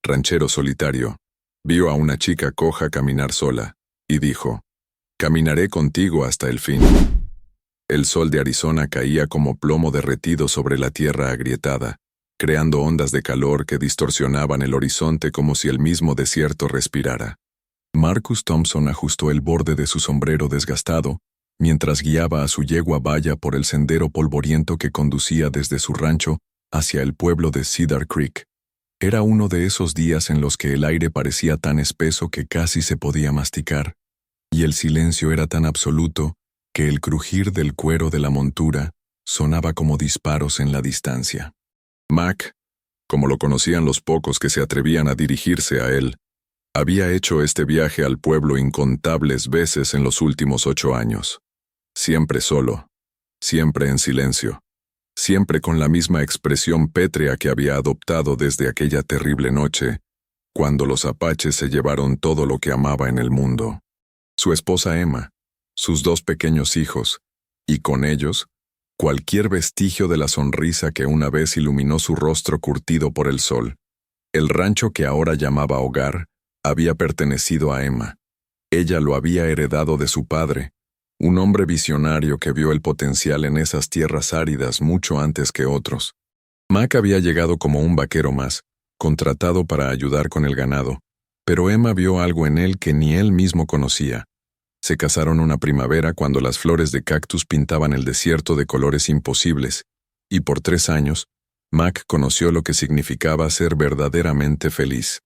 ranchero solitario, vio a una chica coja caminar sola, y dijo, «Caminaré contigo hasta el fin». El sol de Arizona caía como plomo derretido sobre la tierra agrietada, creando ondas de calor que distorsionaban el horizonte como si el mismo desierto respirara. Marcus Thompson ajustó el borde de su sombrero desgastado, mientras guiaba a su yegua Baya por el sendero polvoriento que conducía desde su rancho hacia el pueblo de Cedar Creek. Era uno de esos días en los que el aire parecía tan espeso que casi se podía masticar, y el silencio era tan absoluto que el crujir del cuero de la montura sonaba como disparos en la distancia. Mac, como lo conocían los pocos que se atrevían a dirigirse a él, había hecho este viaje al pueblo incontables veces en los últimos 8 años. Siempre solo, siempre en silencio, siempre con la misma expresión pétrea que había adoptado desde aquella terrible noche, cuando los apaches se llevaron todo lo que amaba en el mundo. Su esposa Emma, sus 2 pequeños hijos, y con ellos, cualquier vestigio de la sonrisa que una vez iluminó su rostro curtido por el sol. El rancho que ahora llamaba hogar había pertenecido a Emma. Ella lo había heredado de su padre, un hombre visionario que vio el potencial en esas tierras áridas mucho antes que otros. Mac había llegado como un vaquero más, contratado para ayudar con el ganado, pero Emma vio algo en él que ni él mismo conocía. Se casaron una primavera cuando las flores de cactus pintaban el desierto de colores imposibles, y por 3 años, Mac conoció lo que significaba ser verdaderamente feliz.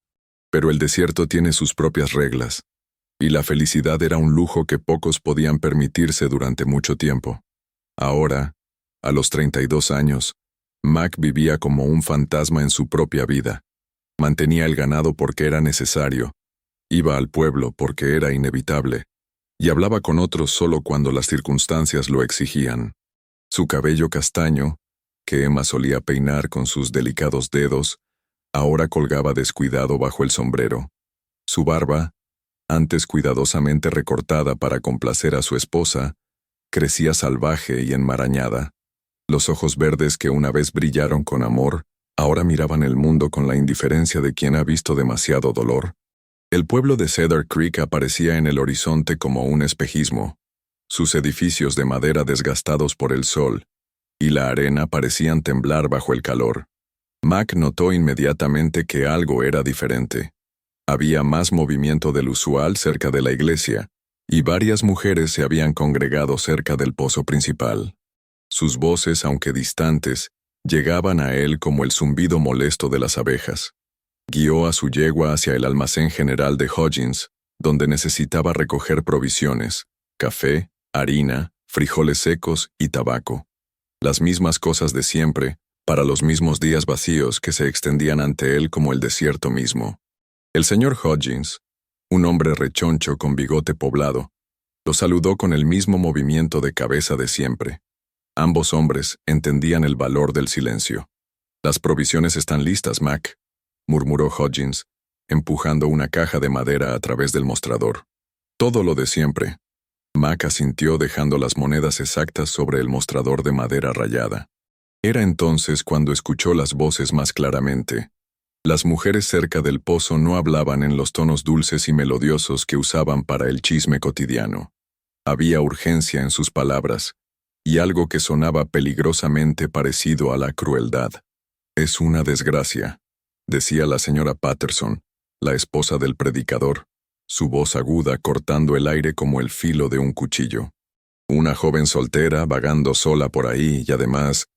Pero el desierto tiene sus propias reglas, y la felicidad era un lujo que pocos podían permitirse durante mucho tiempo. Ahora, a los 32 años, Mac vivía como un fantasma en su propia vida. Mantenía el ganado porque era necesario, iba al pueblo porque era inevitable, y hablaba con otros solo cuando las circunstancias lo exigían. Su cabello castaño, que Emma solía peinar con sus delicados dedos, ahora colgaba descuidado bajo el sombrero. Su barba, antes cuidadosamente recortada para complacer a su esposa, crecía salvaje y enmarañada. Los ojos verdes que una vez brillaron con amor, ahora miraban el mundo con la indiferencia de quien ha visto demasiado dolor. El pueblo de Cedar Creek aparecía en el horizonte como un espejismo. Sus edificios de madera desgastados por el sol y la arena parecían temblar bajo el calor. Mac notó inmediatamente que algo era diferente. Había más movimiento del usual cerca de la iglesia, y varias mujeres se habían congregado cerca del pozo principal. Sus voces, aunque distantes, llegaban a él como el zumbido molesto de las abejas. Guió a su yegua hacia el almacén general de Hodgins, donde necesitaba recoger provisiones, café, harina, frijoles secos y tabaco. Las mismas cosas de siempre, para los mismos días vacíos que se extendían ante él como el desierto mismo. El señor Hodgins, un hombre rechoncho con bigote poblado, lo saludó con el mismo movimiento de cabeza de siempre. Ambos hombres entendían el valor del silencio. «Las provisiones están listas, Mac», murmuró Hodgins, empujando una caja de madera a través del mostrador. «Todo lo de siempre». Mac asintió dejando las monedas exactas sobre el mostrador de madera rayada. Era entonces cuando escuchó las voces más claramente. Las mujeres cerca del pozo no hablaban en los tonos dulces y melodiosos que usaban para el chisme cotidiano. Había urgencia en sus palabras, y algo que sonaba peligrosamente parecido a la crueldad. «Es una desgracia», decía la señora Patterson, la esposa del predicador, su voz aguda cortando el aire como el filo de un cuchillo. «Una joven soltera vagando sola por ahí y además,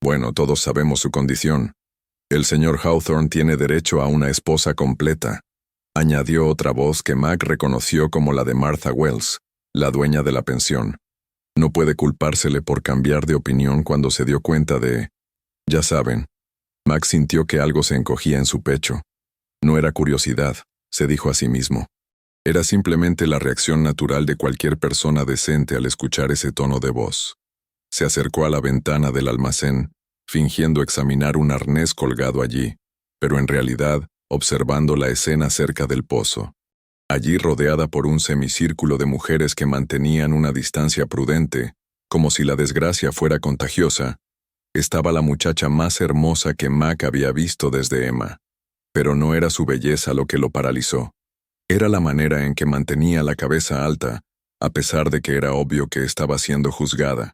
bueno, todos sabemos su condición. El señor Hawthorne tiene derecho a una esposa completa», añadió otra voz que Mac reconoció como la de Martha Wells, la dueña de la pensión. No puede culpársele por cambiar de opinión cuando se dio cuenta de... Ya saben. Mac sintió que algo se encogía en su pecho. No era curiosidad, se dijo a sí mismo. Era simplemente la reacción natural de cualquier persona decente al escuchar ese tono de voz. Se acercó a la ventana del almacén, fingiendo examinar un arnés colgado allí, pero en realidad observando la escena cerca del pozo. Allí, rodeada por un semicírculo de mujeres que mantenían una distancia prudente, como si la desgracia fuera contagiosa, estaba la muchacha más hermosa que Mac había visto desde Emma. Pero no era su belleza lo que lo paralizó. Era la manera en que mantenía la cabeza alta, a pesar de que era obvio que estaba siendo juzgada.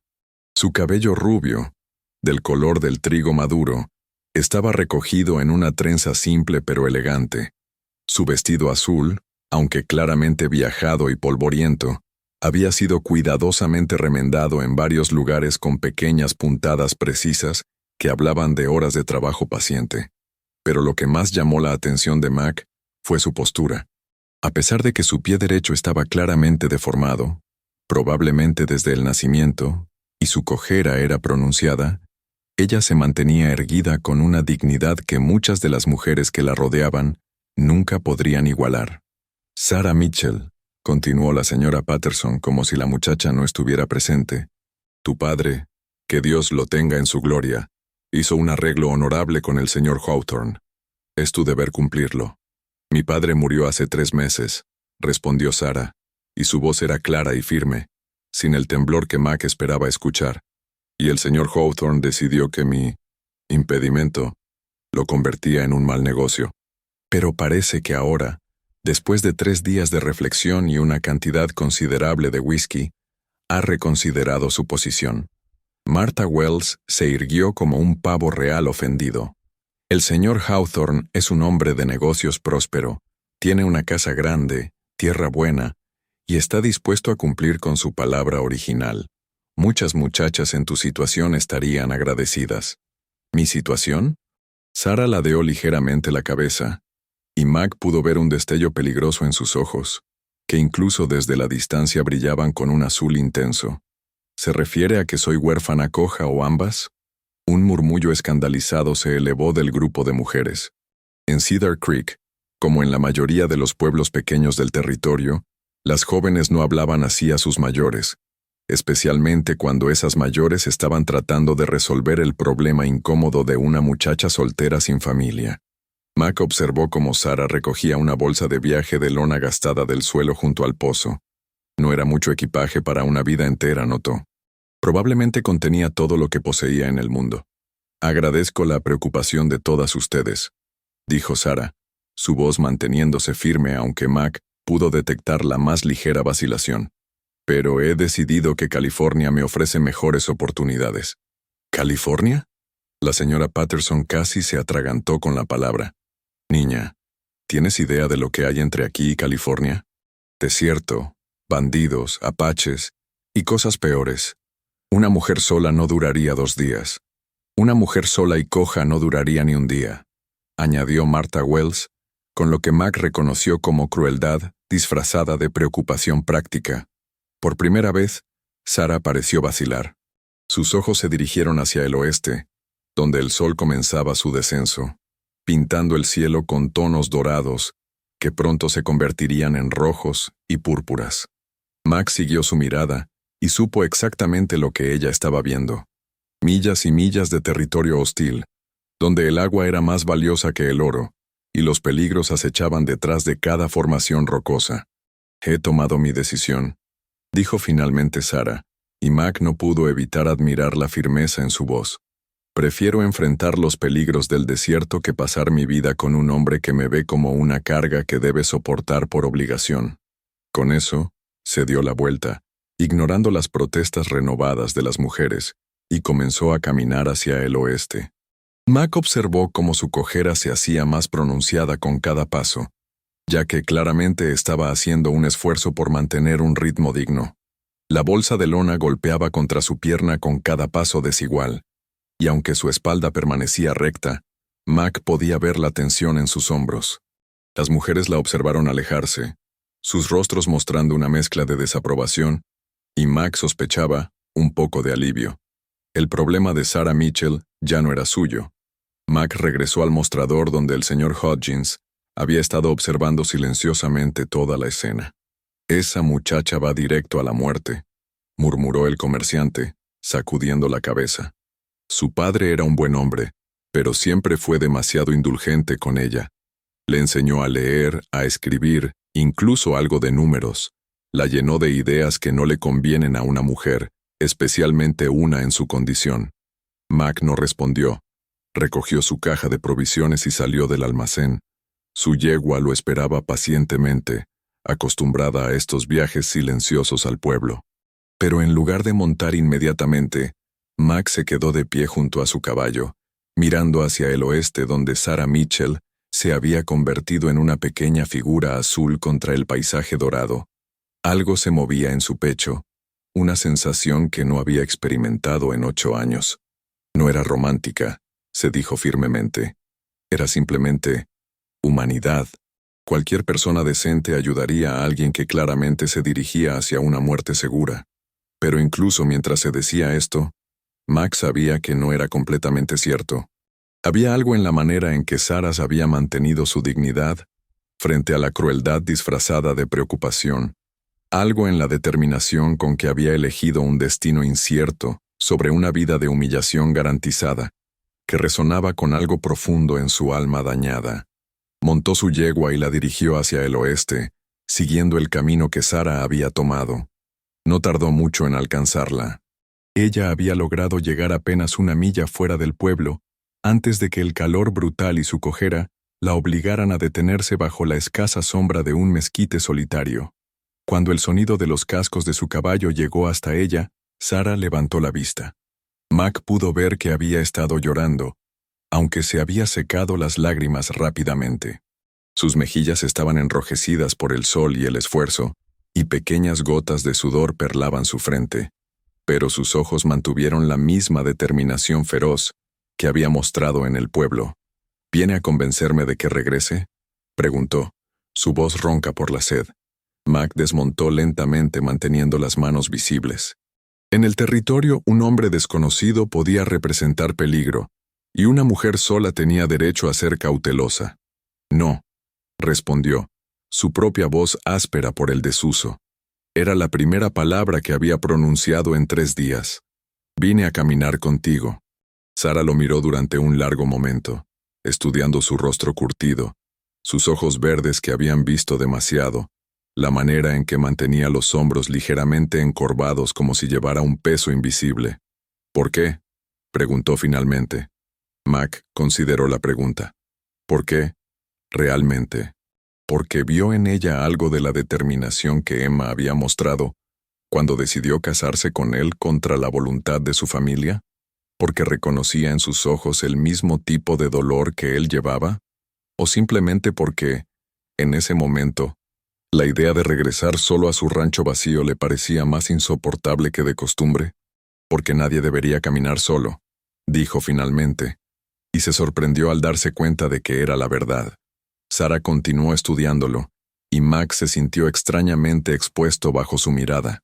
Su cabello rubio, del color del trigo maduro, estaba recogido en una trenza simple pero elegante. Su vestido azul, aunque claramente viajado y polvoriento, había sido cuidadosamente remendado en varios lugares con pequeñas puntadas precisas que hablaban de horas de trabajo paciente. Pero lo que más llamó la atención de Mac fue su postura. A pesar de que su pie derecho estaba claramente deformado, probablemente desde el nacimiento, y su cojera era pronunciada, ella se mantenía erguida con una dignidad que muchas de las mujeres que la rodeaban nunca podrían igualar. Sarah Mitchell, continuó la señora Patterson como si la muchacha no estuviera presente. Tu padre, que Dios lo tenga en su gloria, hizo un arreglo honorable con el señor Hawthorne. Es tu deber cumplirlo. Mi padre murió hace 3 meses, respondió Sarah, y su voz era clara y firme, sin el temblor que Mac esperaba escuchar. Y el señor Hawthorne decidió que mi impedimento lo convertía en un mal negocio. Pero parece que ahora, después de 3 días de reflexión y una cantidad considerable de whisky, ha reconsiderado su posición. Martha Wells se irguió como un pavo real ofendido. El señor Hawthorne es un hombre de negocios próspero, tiene una casa grande, tierra buena, y está dispuesto a cumplir con su palabra original. Muchas muchachas en tu situación estarían agradecidas. ¿Mi situación? Sarah ladeó ligeramente la cabeza, y Mac pudo ver un destello peligroso en sus ojos, que incluso desde la distancia brillaban con un azul intenso. ¿Se refiere a que soy huérfana coja o ambas? Un murmullo escandalizado se elevó del grupo de mujeres. En Cedar Creek, como en la mayoría de los pueblos pequeños del territorio, las jóvenes no hablaban así a sus mayores, especialmente cuando esas mayores estaban tratando de resolver el problema incómodo de una muchacha soltera sin familia. Mac observó cómo Sarah recogía una bolsa de viaje de lona gastada del suelo junto al pozo. No era mucho equipaje para una vida entera, notó. Probablemente contenía todo lo que poseía en el mundo. Agradezco la preocupación de todas ustedes, dijo Sarah, su voz manteniéndose firme aunque Mac pudo detectar la más ligera vacilación. Pero he decidido que California me ofrece mejores oportunidades. ¿California? La señora Patterson casi se atragantó con la palabra. Niña, ¿tienes idea de lo que hay entre aquí y California? Desierto, bandidos, apaches y cosas peores. Una mujer sola no duraría 2 días. Una mujer sola y coja no duraría ni un día, añadió Martha Wells, con lo que Mac reconoció como crueldad disfrazada de preocupación práctica. Por primera vez, Sarah pareció vacilar. Sus ojos se dirigieron hacia el oeste, donde el sol comenzaba su descenso, pintando el cielo con tonos dorados que pronto se convertirían en rojos y púrpuras. Mac siguió su mirada y supo exactamente lo que ella estaba viendo. Millas y millas de territorio hostil, donde el agua era más valiosa que el oro, y los peligros acechaban detrás de cada formación rocosa. He tomado mi decisión, dijo finalmente Sarah, y Mac no pudo evitar admirar la firmeza en su voz. Prefiero enfrentar los peligros del desierto que pasar mi vida con un hombre que me ve como una carga que debe soportar por obligación. Con eso, se dio la vuelta, ignorando las protestas renovadas de las mujeres, y comenzó a caminar hacia el oeste. Mac observó cómo su cojera se hacía más pronunciada con cada paso, ya que claramente estaba haciendo un esfuerzo por mantener un ritmo digno. La bolsa de lona golpeaba contra su pierna con cada paso desigual, y aunque su espalda permanecía recta, Mac podía ver la tensión en sus hombros. Las mujeres la observaron alejarse, sus rostros mostrando una mezcla de desaprobación, y Mac sospechaba un poco de alivio. El problema de Sarah Mitchell ya no era suyo. Mac regresó al mostrador donde el señor Hodgins había estado observando silenciosamente toda la escena. Esa muchacha va directo a la muerte, murmuró el comerciante, sacudiendo la cabeza. Su padre era un buen hombre, pero siempre fue demasiado indulgente con ella. Le enseñó a leer, a escribir, incluso algo de números. La llenó de ideas que no le convienen a una mujer, especialmente una en su condición. Mac no respondió. Recogió su caja de provisiones y salió del almacén, Su yegua lo esperaba pacientemente, acostumbrada a estos viajes silenciosos al pueblo. Pero en lugar de montar inmediatamente, Mac se quedó de pie junto a su caballo, mirando hacia el oeste donde Sarah Mitchell se había convertido en una pequeña figura azul contra el paisaje dorado. Algo se movía en su pecho, una sensación que no había experimentado en 8 años. No era romántica, se dijo firmemente. Era simplemente humanidad. Cualquier persona decente ayudaría a alguien que claramente se dirigía hacia una muerte segura. Pero incluso mientras se decía esto, Mac sabía que no era completamente cierto. Había algo en la manera en que Sarah había mantenido su dignidad frente a la crueldad disfrazada de preocupación, algo en la determinación con que había elegido un destino incierto sobre una vida de humillación garantizada, que resonaba con algo profundo en su alma dañada. Montó su yegua y la dirigió hacia el oeste, siguiendo el camino que Sarah había tomado. No tardó mucho en alcanzarla. Ella había logrado llegar apenas 1 milla fuera del pueblo, antes de que el calor brutal y su cojera la obligaran a detenerse bajo la escasa sombra de un mezquite solitario. Cuando el sonido de los cascos de su caballo llegó hasta ella, Sarah levantó la vista. Mac pudo ver que había estado llorando, aunque se había secado las lágrimas rápidamente. Sus mejillas estaban enrojecidas por el sol y el esfuerzo, y pequeñas gotas de sudor perlaban su frente, pero sus ojos mantuvieron la misma determinación feroz que había mostrado en el pueblo. ¿Viene a convencerme de que regrese?, preguntó, su voz ronca por la sed. Mac desmontó lentamente manteniendo las manos visibles. En el territorio, un hombre desconocido podía representar peligro, y una mujer sola tenía derecho a ser cautelosa. No, respondió, su propia voz áspera por el desuso. Era la primera palabra que había pronunciado en 3 días. Vine a caminar contigo. Sarah lo miró durante un largo momento, estudiando su rostro curtido, sus ojos verdes que habían visto demasiado, la manera en que mantenía los hombros ligeramente encorvados como si llevara un peso invisible. ¿Por qué?, preguntó finalmente. Mac consideró la pregunta. ¿Por qué? Realmente. Porque vio en ella algo de la determinación que Emma había mostrado cuando decidió casarse con él contra la voluntad de su familia. ¿Porque reconocía en sus ojos el mismo tipo de dolor que él llevaba? ¿O simplemente porque, en ese momento, la idea de regresar solo a su rancho vacío le parecía más insoportable que de costumbre? Porque nadie debería caminar solo, dijo finalmente, y se sorprendió al darse cuenta de que era la verdad. Sarah continuó estudiándolo, y Max se sintió extrañamente expuesto bajo su mirada.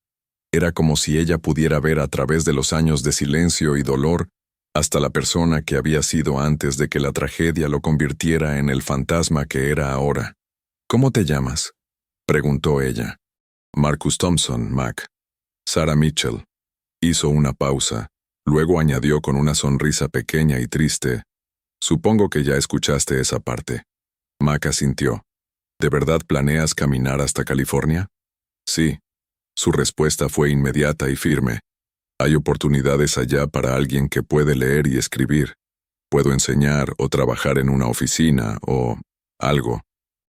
Era como si ella pudiera ver a través de los años de silencio y dolor hasta la persona que había sido antes de que la tragedia lo convirtiera en el fantasma que era ahora. ¿Cómo te llamas?, preguntó ella. Marcus Thompson, Mac. Sarah Mitchell. Hizo una pausa, luego añadió con una sonrisa pequeña y triste, supongo que ya escuchaste esa parte. Mac asintió. ¿De verdad planeas caminar hasta California? Sí. Su respuesta fue inmediata y firme. Hay oportunidades allá para alguien que puede leer y escribir. Puedo enseñar o trabajar en una oficina o algo.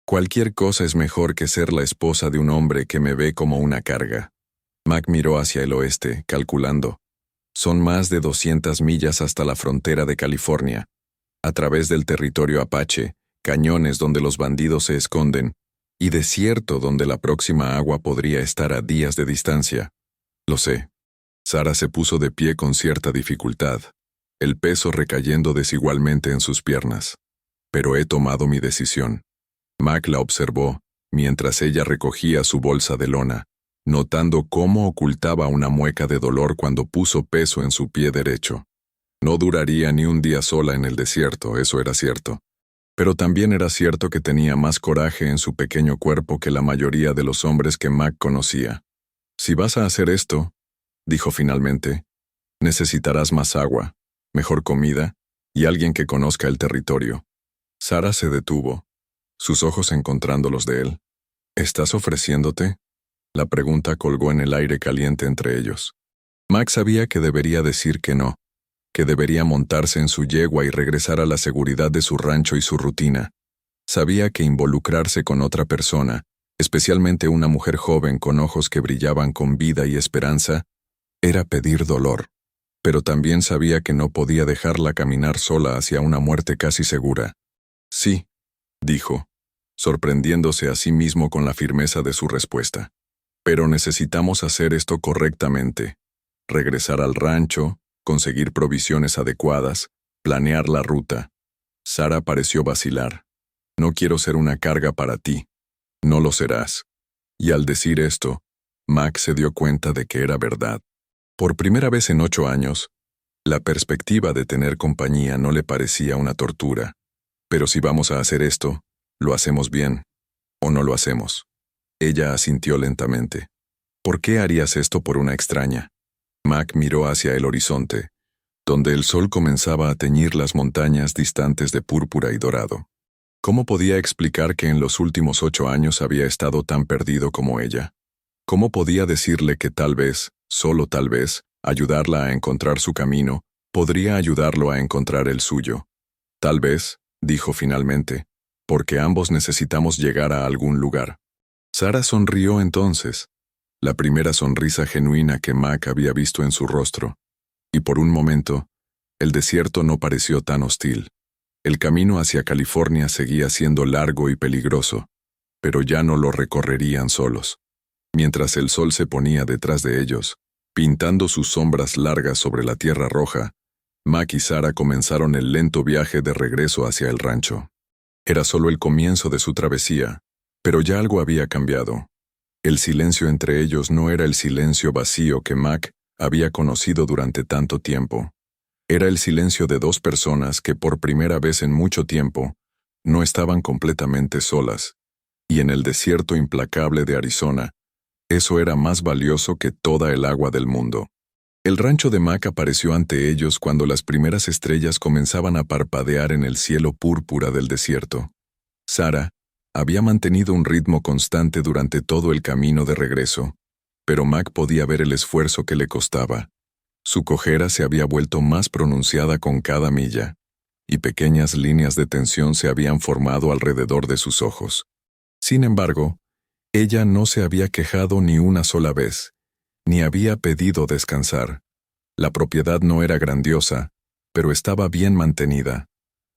Cualquier cosa es mejor que ser la esposa de un hombre que me ve como una carga. Mac miró hacia el oeste, calculando. Son más de 200 millas hasta la frontera de California. A través del territorio apache, cañones donde los bandidos se esconden, y desierto donde la próxima agua podría estar a días de distancia. Lo sé. Sarah se puso de pie con cierta dificultad, el peso recayendo desigualmente en sus piernas. Pero he tomado mi decisión. Mac la observó, mientras ella recogía su bolsa de lona, notando cómo ocultaba una mueca de dolor cuando puso peso en su pie derecho. No duraría ni un día sola en el desierto, eso era cierto. Pero también era cierto que tenía más coraje en su pequeño cuerpo que la mayoría de los hombres que Mac conocía. Si vas a hacer esto, dijo finalmente, necesitarás más agua, mejor comida y alguien que conozca el territorio. Sarah se detuvo, sus ojos encontrando los de él. ¿Estás ofreciéndote? La pregunta colgó en el aire caliente entre ellos. Mac sabía que debería decir que no, que debería montarse en su yegua y regresar a la seguridad de su rancho y su rutina. Sabía que involucrarse con otra persona, especialmente una mujer joven con ojos que brillaban con vida y esperanza, era pedir dolor. Pero también sabía que no podía dejarla caminar sola hacia una muerte casi segura. Sí, dijo, sorprendiéndose a sí mismo con la firmeza de su respuesta. Pero necesitamos hacer esto correctamente. Regresar al rancho, conseguir provisiones adecuadas, planear la ruta. Sara pareció vacilar. No quiero ser una carga para ti. No lo serás. Y al decir esto, Mac se dio cuenta de que era verdad. Por primera vez en 8 años, la perspectiva de tener compañía no le parecía una tortura. Pero si vamos a hacer esto, lo hacemos bien, o no lo hacemos. Ella asintió lentamente. ¿Por qué harías esto por una extraña? Mac miró hacia el horizonte, donde el sol comenzaba a teñir las montañas distantes de púrpura y dorado. ¿Cómo podía explicar que en los últimos 8 años había estado tan perdido como ella? ¿Cómo podía decirle que tal vez, solo tal vez, ayudarla a encontrar su camino, podría ayudarlo a encontrar el suyo? Tal vez, dijo finalmente, porque ambos necesitamos llegar a algún lugar. Sara sonrió entonces, la primera sonrisa genuina que Mac había visto en su rostro, y por un momento, el desierto no pareció tan hostil. El camino hacia California seguía siendo largo y peligroso, pero ya no lo recorrerían solos. Mientras el sol se ponía detrás de ellos, pintando sus sombras largas sobre la tierra roja, Mac y Sara comenzaron el lento viaje de regreso hacia el rancho. Era solo el comienzo de su travesía, pero ya algo había cambiado. El silencio entre ellos no era el silencio vacío que Mac había conocido durante tanto tiempo. Era el silencio de 2 personas que por primera vez en mucho tiempo no estaban completamente solas, y en el desierto implacable de Arizona, eso era más valioso que toda el agua del mundo. El rancho de Mac apareció ante ellos cuando las primeras estrellas comenzaban a parpadear en el cielo púrpura del desierto. Sara había mantenido un ritmo constante durante todo el camino de regreso, pero Mac podía ver el esfuerzo que le costaba. Su cojera se había vuelto más pronunciada con cada milla, y pequeñas líneas de tensión se habían formado alrededor de sus ojos. Sin embargo, ella no se había quejado ni una sola vez, ni había pedido descansar. La propiedad no era grandiosa, pero estaba bien mantenida.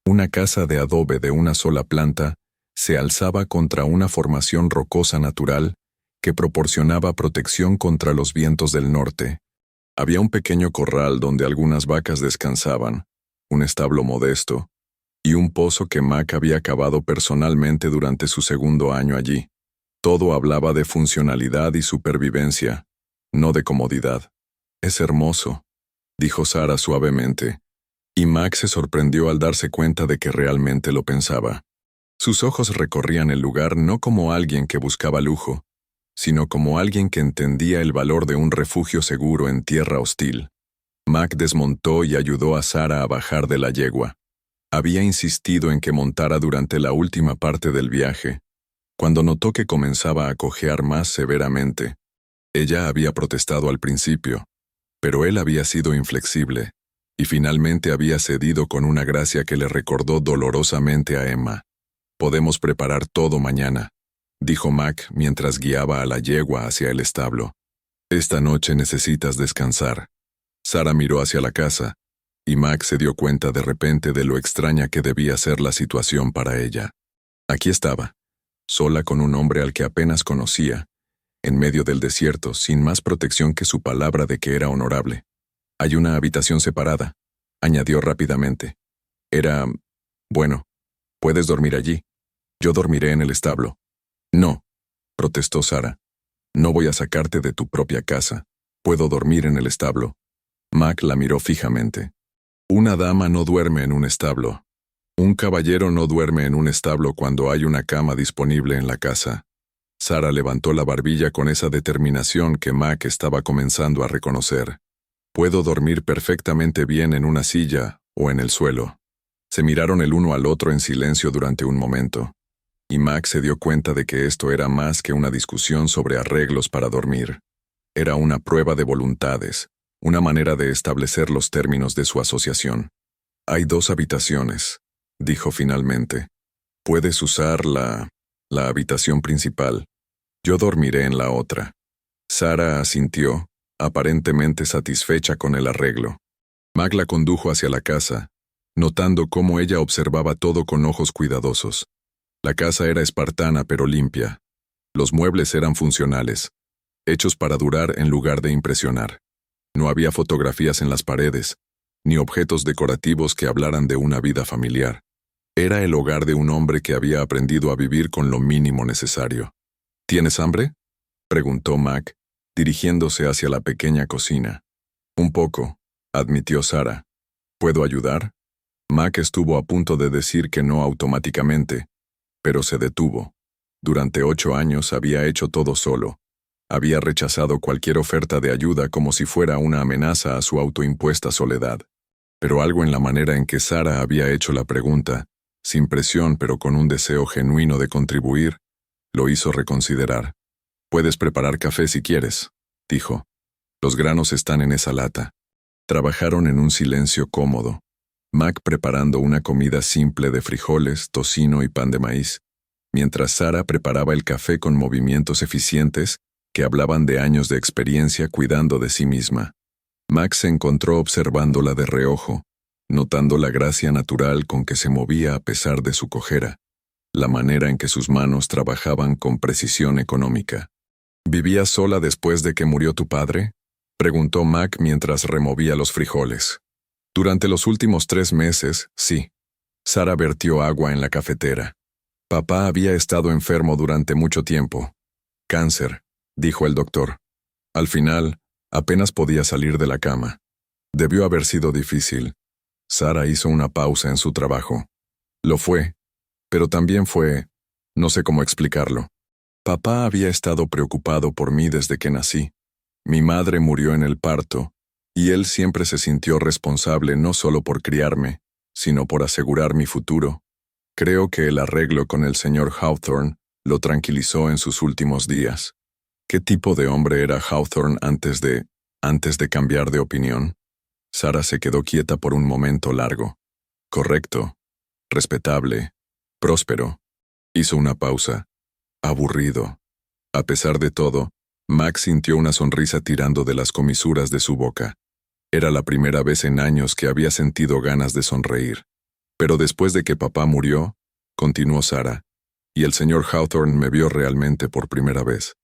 Una casa de adobe de una sola planta se alzaba contra una formación rocosa natural que proporcionaba protección contra los vientos del norte. Había un pequeño corral donde algunas vacas descansaban, un establo modesto, y un pozo que Mac había cavado personalmente durante su 2º año allí. Todo hablaba de funcionalidad y supervivencia, no de comodidad. «Es hermoso», dijo Sara suavemente, y Mac se sorprendió al darse cuenta de que realmente lo pensaba. Sus ojos recorrían el lugar no como alguien que buscaba lujo, sino como alguien que entendía el valor de un refugio seguro en tierra hostil. Mac desmontó y ayudó a Sara a bajar de la yegua. Había insistido en que montara durante la última parte del viaje, cuando notó que comenzaba a cojear más severamente. Ella había protestado al principio, pero él había sido inflexible, y finalmente había cedido con una gracia que le recordó dolorosamente a Emma. «Podemos preparar todo mañana», dijo Mac mientras guiaba a la yegua hacia el establo. «Esta noche necesitas descansar». Sara miró hacia la casa, y Mac se dio cuenta de repente de lo extraña que debía ser la situación para ella. Aquí estaba, sola con un hombre al que apenas conocía, en medio del desierto, sin más protección que su palabra de que era honorable. «Hay una habitación separada», añadió rápidamente. Bueno, puedes dormir allí. Yo dormiré en el establo». «No», protestó Sara. «No voy a sacarte de tu propia casa. Puedo dormir en el establo». Mac la miró fijamente. «Una dama no duerme en un establo. Un caballero no duerme en un establo cuando hay una cama disponible en la casa». Sara levantó la barbilla con esa determinación que Mac estaba comenzando a reconocer. «Puedo dormir perfectamente bien en una silla o en el suelo». Se miraron el uno al otro en silencio durante un momento, y Mac se dio cuenta de que esto era más que una discusión sobre arreglos para dormir. Era una prueba de voluntades, una manera de establecer los términos de su asociación. «Hay 2 habitaciones», dijo finalmente. Puedes usar la habitación principal. Yo dormiré en la otra. Sara asintió, aparentemente satisfecha con el arreglo. Mac la condujo hacia la casa, notando cómo ella observaba todo con ojos cuidadosos. La casa era espartana pero limpia. Los muebles eran funcionales, hechos para durar en lugar de impresionar. No había fotografías en las paredes, ni objetos decorativos que hablaran de una vida familiar. Era el hogar de un hombre que había aprendido a vivir con lo mínimo necesario. ¿Tienes hambre?, preguntó Mac, dirigiéndose hacia la pequeña cocina. Un poco, admitió Sara. ¿Puedo ayudar? Mac estuvo a punto de decir que no automáticamente, pero se detuvo. Durante 8 años había hecho todo solo. Había rechazado cualquier oferta de ayuda como si fuera una amenaza a su autoimpuesta soledad. Pero algo en la manera en que Sara había hecho la pregunta, sin presión pero con un deseo genuino de contribuir, lo hizo reconsiderar. «Puedes preparar café si quieres», dijo. «Los granos están en esa lata». Trabajaron en un silencio cómodo. Mac preparando una comida simple de frijoles, tocino y pan de maíz, mientras Sara preparaba el café con movimientos eficientes que hablaban de años de experiencia cuidando de sí misma. Mac se encontró observándola de reojo, notando la gracia natural con que se movía a pesar de su cojera, la manera en que sus manos trabajaban con precisión económica. «¿Vivías sola después de que murió tu padre?», preguntó Mac mientras removía los frijoles. «Durante los últimos 3 meses, sí». Sara vertió agua en la cafetera. «Papá había estado enfermo durante mucho tiempo. Cáncer», dijo el doctor. Al final, apenas podía salir de la cama. Debió haber sido difícil. Sara hizo una pausa en su trabajo. Lo fue, pero también fue, no sé cómo explicarlo. Papá había estado preocupado por mí desde que nací. Mi madre murió en el parto, y él siempre se sintió responsable no solo por criarme, sino por asegurar mi futuro. Creo que el arreglo con el señor Hawthorne lo tranquilizó en sus últimos días. ¿Qué tipo de hombre era Hawthorne antes de cambiar de opinión? Sara se quedó quieta por un momento largo. Correcto, respetable, próspero. Hizo una pausa. Aburrido. A pesar de todo, Max sintió una sonrisa tirando de las comisuras de su boca. Era la primera vez en años que había sentido ganas de sonreír. Pero después de que papá murió, continuó Sara, y el señor Hawthorne me vio realmente por primera vez.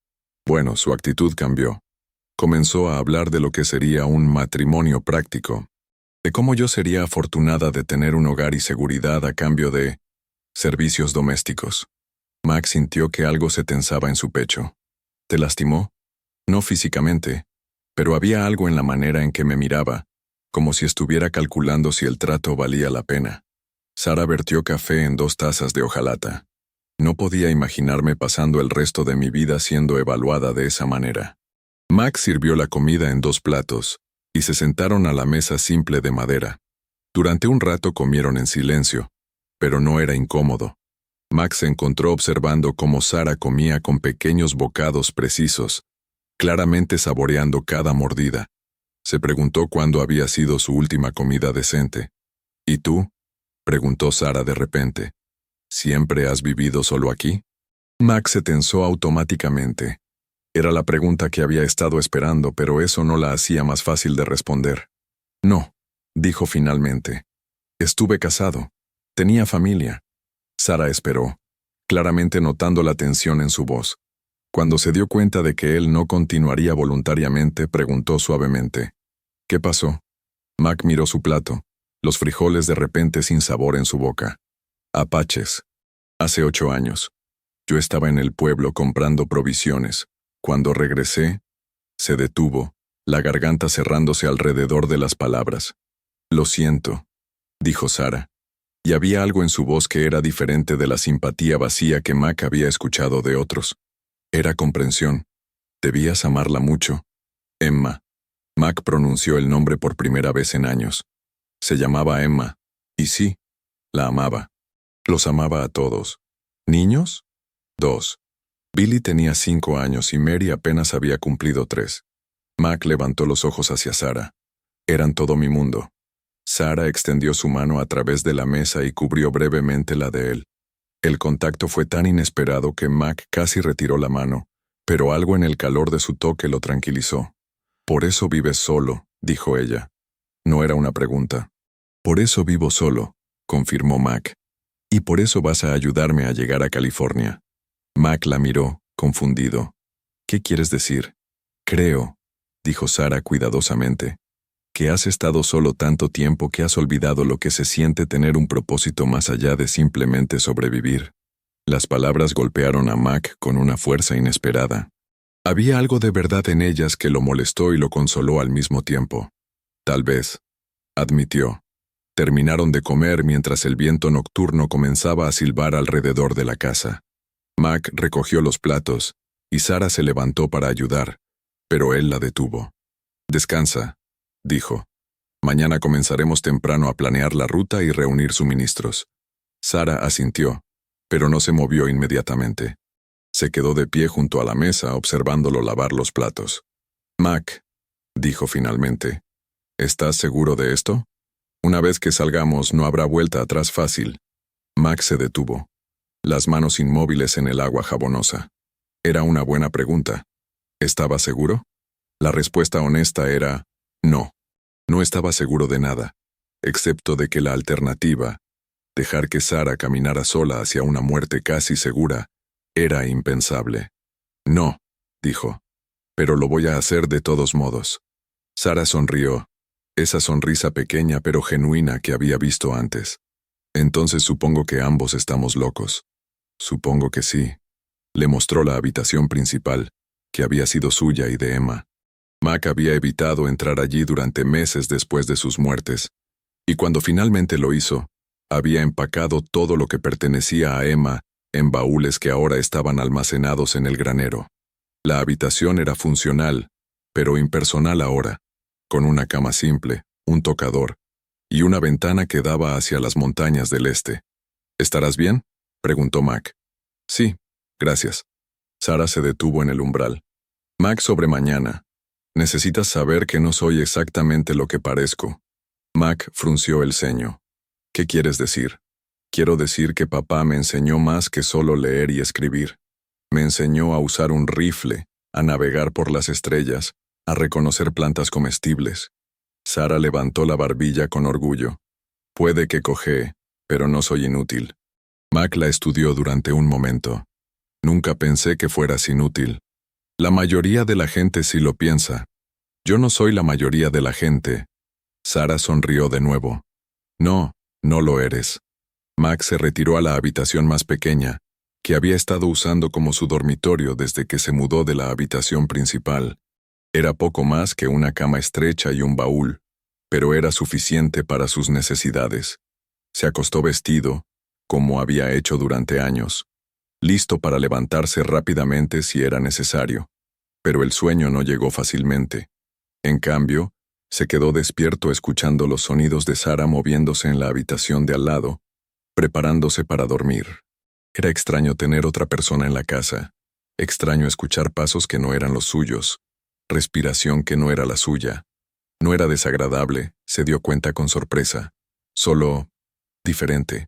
Bueno, su actitud cambió. Comenzó a hablar de lo que sería un matrimonio práctico, de cómo yo sería afortunada de tener un hogar y seguridad a cambio de servicios domésticos. Max sintió que algo se tensaba en su pecho. ¿Te lastimó? No físicamente, pero había algo en la manera en que me miraba, como si estuviera calculando si el trato valía la pena. Sara vertió café en 2 tazas de hojalata. No podía imaginarme pasando el resto de mi vida siendo evaluada de esa manera. Max sirvió la comida en 2 platos, y se sentaron a la mesa simple de madera. Durante un rato comieron en silencio, pero no era incómodo. Max se encontró observando cómo Sara comía con pequeños bocados precisos, claramente saboreando cada mordida. Se preguntó cuándo había sido su última comida decente. ¿Y tú?, preguntó Sara de repente. ¿Siempre has vivido solo aquí? Max se tensó automáticamente. Era la pregunta que había estado esperando, pero eso no la hacía más fácil de responder. No, dijo finalmente. Estuve casado. Tenía familia. Sara esperó, claramente notando la tensión en su voz. Cuando se dio cuenta de que él no continuaría voluntariamente, preguntó suavemente. ¿Qué pasó? Mac miró su plato, los frijoles de repente sin sabor en su boca. Apaches. Hace 8 años. Yo estaba en el pueblo comprando provisiones. Cuando regresé, se detuvo, la garganta cerrándose alrededor de las palabras. Lo siento, dijo Sara. Y había algo en su voz que era diferente de la simpatía vacía que Mac había escuchado de otros. Era comprensión. Debías amarla mucho. Emma. Mac pronunció el nombre por primera vez en años. Se llamaba Emma. Y sí, la amaba. Los amaba a todos. ¿Niños? 2. Billy tenía 5 años y Mary apenas había cumplido 3. Mac levantó los ojos hacia Sara. Eran todo mi mundo. Sara extendió su mano a través de la mesa y cubrió brevemente la de él. El contacto fue tan inesperado que Mac casi retiró la mano, pero algo en el calor de su toque lo tranquilizó. «Por eso vives solo», dijo ella. No era una pregunta. «Por eso vivo solo», confirmó Mac. «Y por eso vas a ayudarme a llegar a California». Mac la miró, confundido. «¿Qué quieres decir?» «Creo», dijo Sara cuidadosamente, «que has estado solo tanto tiempo que has olvidado lo que se siente tener un propósito más allá de simplemente sobrevivir». Las palabras golpearon a Mac con una fuerza inesperada. Había algo de verdad en ellas que lo molestó y lo consoló al mismo tiempo. «Tal vez», admitió. Terminaron de comer mientras el viento nocturno comenzaba a silbar alrededor de la casa. Mac recogió los platos, y Sara se levantó para ayudar, pero él la detuvo. «Descansa», dijo. «Mañana comenzaremos temprano a planear la ruta y reunir suministros». Sara asintió, pero no se movió inmediatamente. Se quedó de pie junto a la mesa observándolo lavar los platos. «Mac», dijo finalmente, «¿estás seguro de esto? Una vez que salgamos no habrá vuelta atrás fácil». Mac se detuvo, las manos inmóviles en el agua jabonosa. Era una buena pregunta. ¿Estaba seguro? La respuesta honesta era no. No estaba seguro de nada, excepto de que la alternativa, dejar que Sara caminara sola hacia una muerte casi segura, era impensable. «No», dijo, «pero lo voy a hacer de todos modos». Sara sonrió, esa sonrisa pequeña pero genuina que había visto antes. «Entonces supongo que ambos estamos locos». «Supongo que sí». Le mostró la habitación principal, que había sido suya y de Emma. Mac había evitado entrar allí durante meses después de sus muertes, y cuando finalmente lo hizo, había empacado todo lo que pertenecía a Emma en baúles que ahora estaban almacenados en el granero. La habitación era funcional, pero impersonal ahora, con una cama simple, un tocador, y una ventana que daba hacia las montañas del este. «¿Estarás bien?», preguntó Mac. «Sí, gracias». Sara se detuvo en el umbral. «Mac, sobre mañana. Necesitas saber que no soy exactamente lo que parezco». Mac frunció el ceño. «¿Qué quieres decir?» «Quiero decir que papá me enseñó más que solo leer y escribir. Me enseñó a usar un rifle, a navegar por las estrellas, a reconocer plantas comestibles». Sara levantó la barbilla con orgullo. «Puede que cojee, pero no soy inútil». Mac la estudió durante un momento. «Nunca pensé que fueras inútil. La mayoría de la gente sí lo piensa. Yo no soy la mayoría de la gente». Sara sonrió de nuevo. «No, no lo eres». Mac se retiró a la habitación más pequeña, que había estado usando como su dormitorio desde que se mudó de la habitación principal. Era poco más que una cama estrecha y un baúl, pero era suficiente para sus necesidades. Se acostó vestido, como había hecho durante años, listo para levantarse rápidamente si era necesario, pero el sueño no llegó fácilmente. En cambio, se quedó despierto escuchando los sonidos de Sara moviéndose en la habitación de al lado, preparándose para dormir. Era extraño tener otra persona en la casa, extraño escuchar pasos que no eran los suyos, respiración que no era la suya. No era desagradable, se dio cuenta con sorpresa, solo diferente.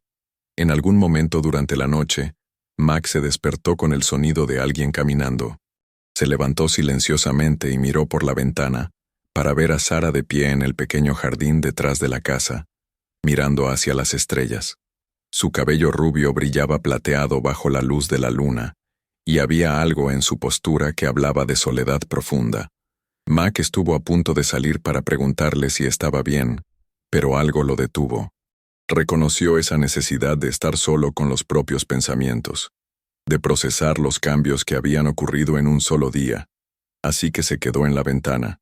En algún momento durante la noche, Mac se despertó con el sonido de alguien caminando. Se levantó silenciosamente y miró por la ventana para ver a Sara de pie en el pequeño jardín detrás de la casa, mirando hacia las estrellas. Su cabello rubio brillaba plateado bajo la luz de la luna, y había algo en su postura que hablaba de soledad profunda. Mac estuvo a punto de salir para preguntarle si estaba bien, pero algo lo detuvo. Reconoció esa necesidad de estar solo con los propios pensamientos, de procesar los cambios que habían ocurrido en un solo día. Así que se quedó en la ventana,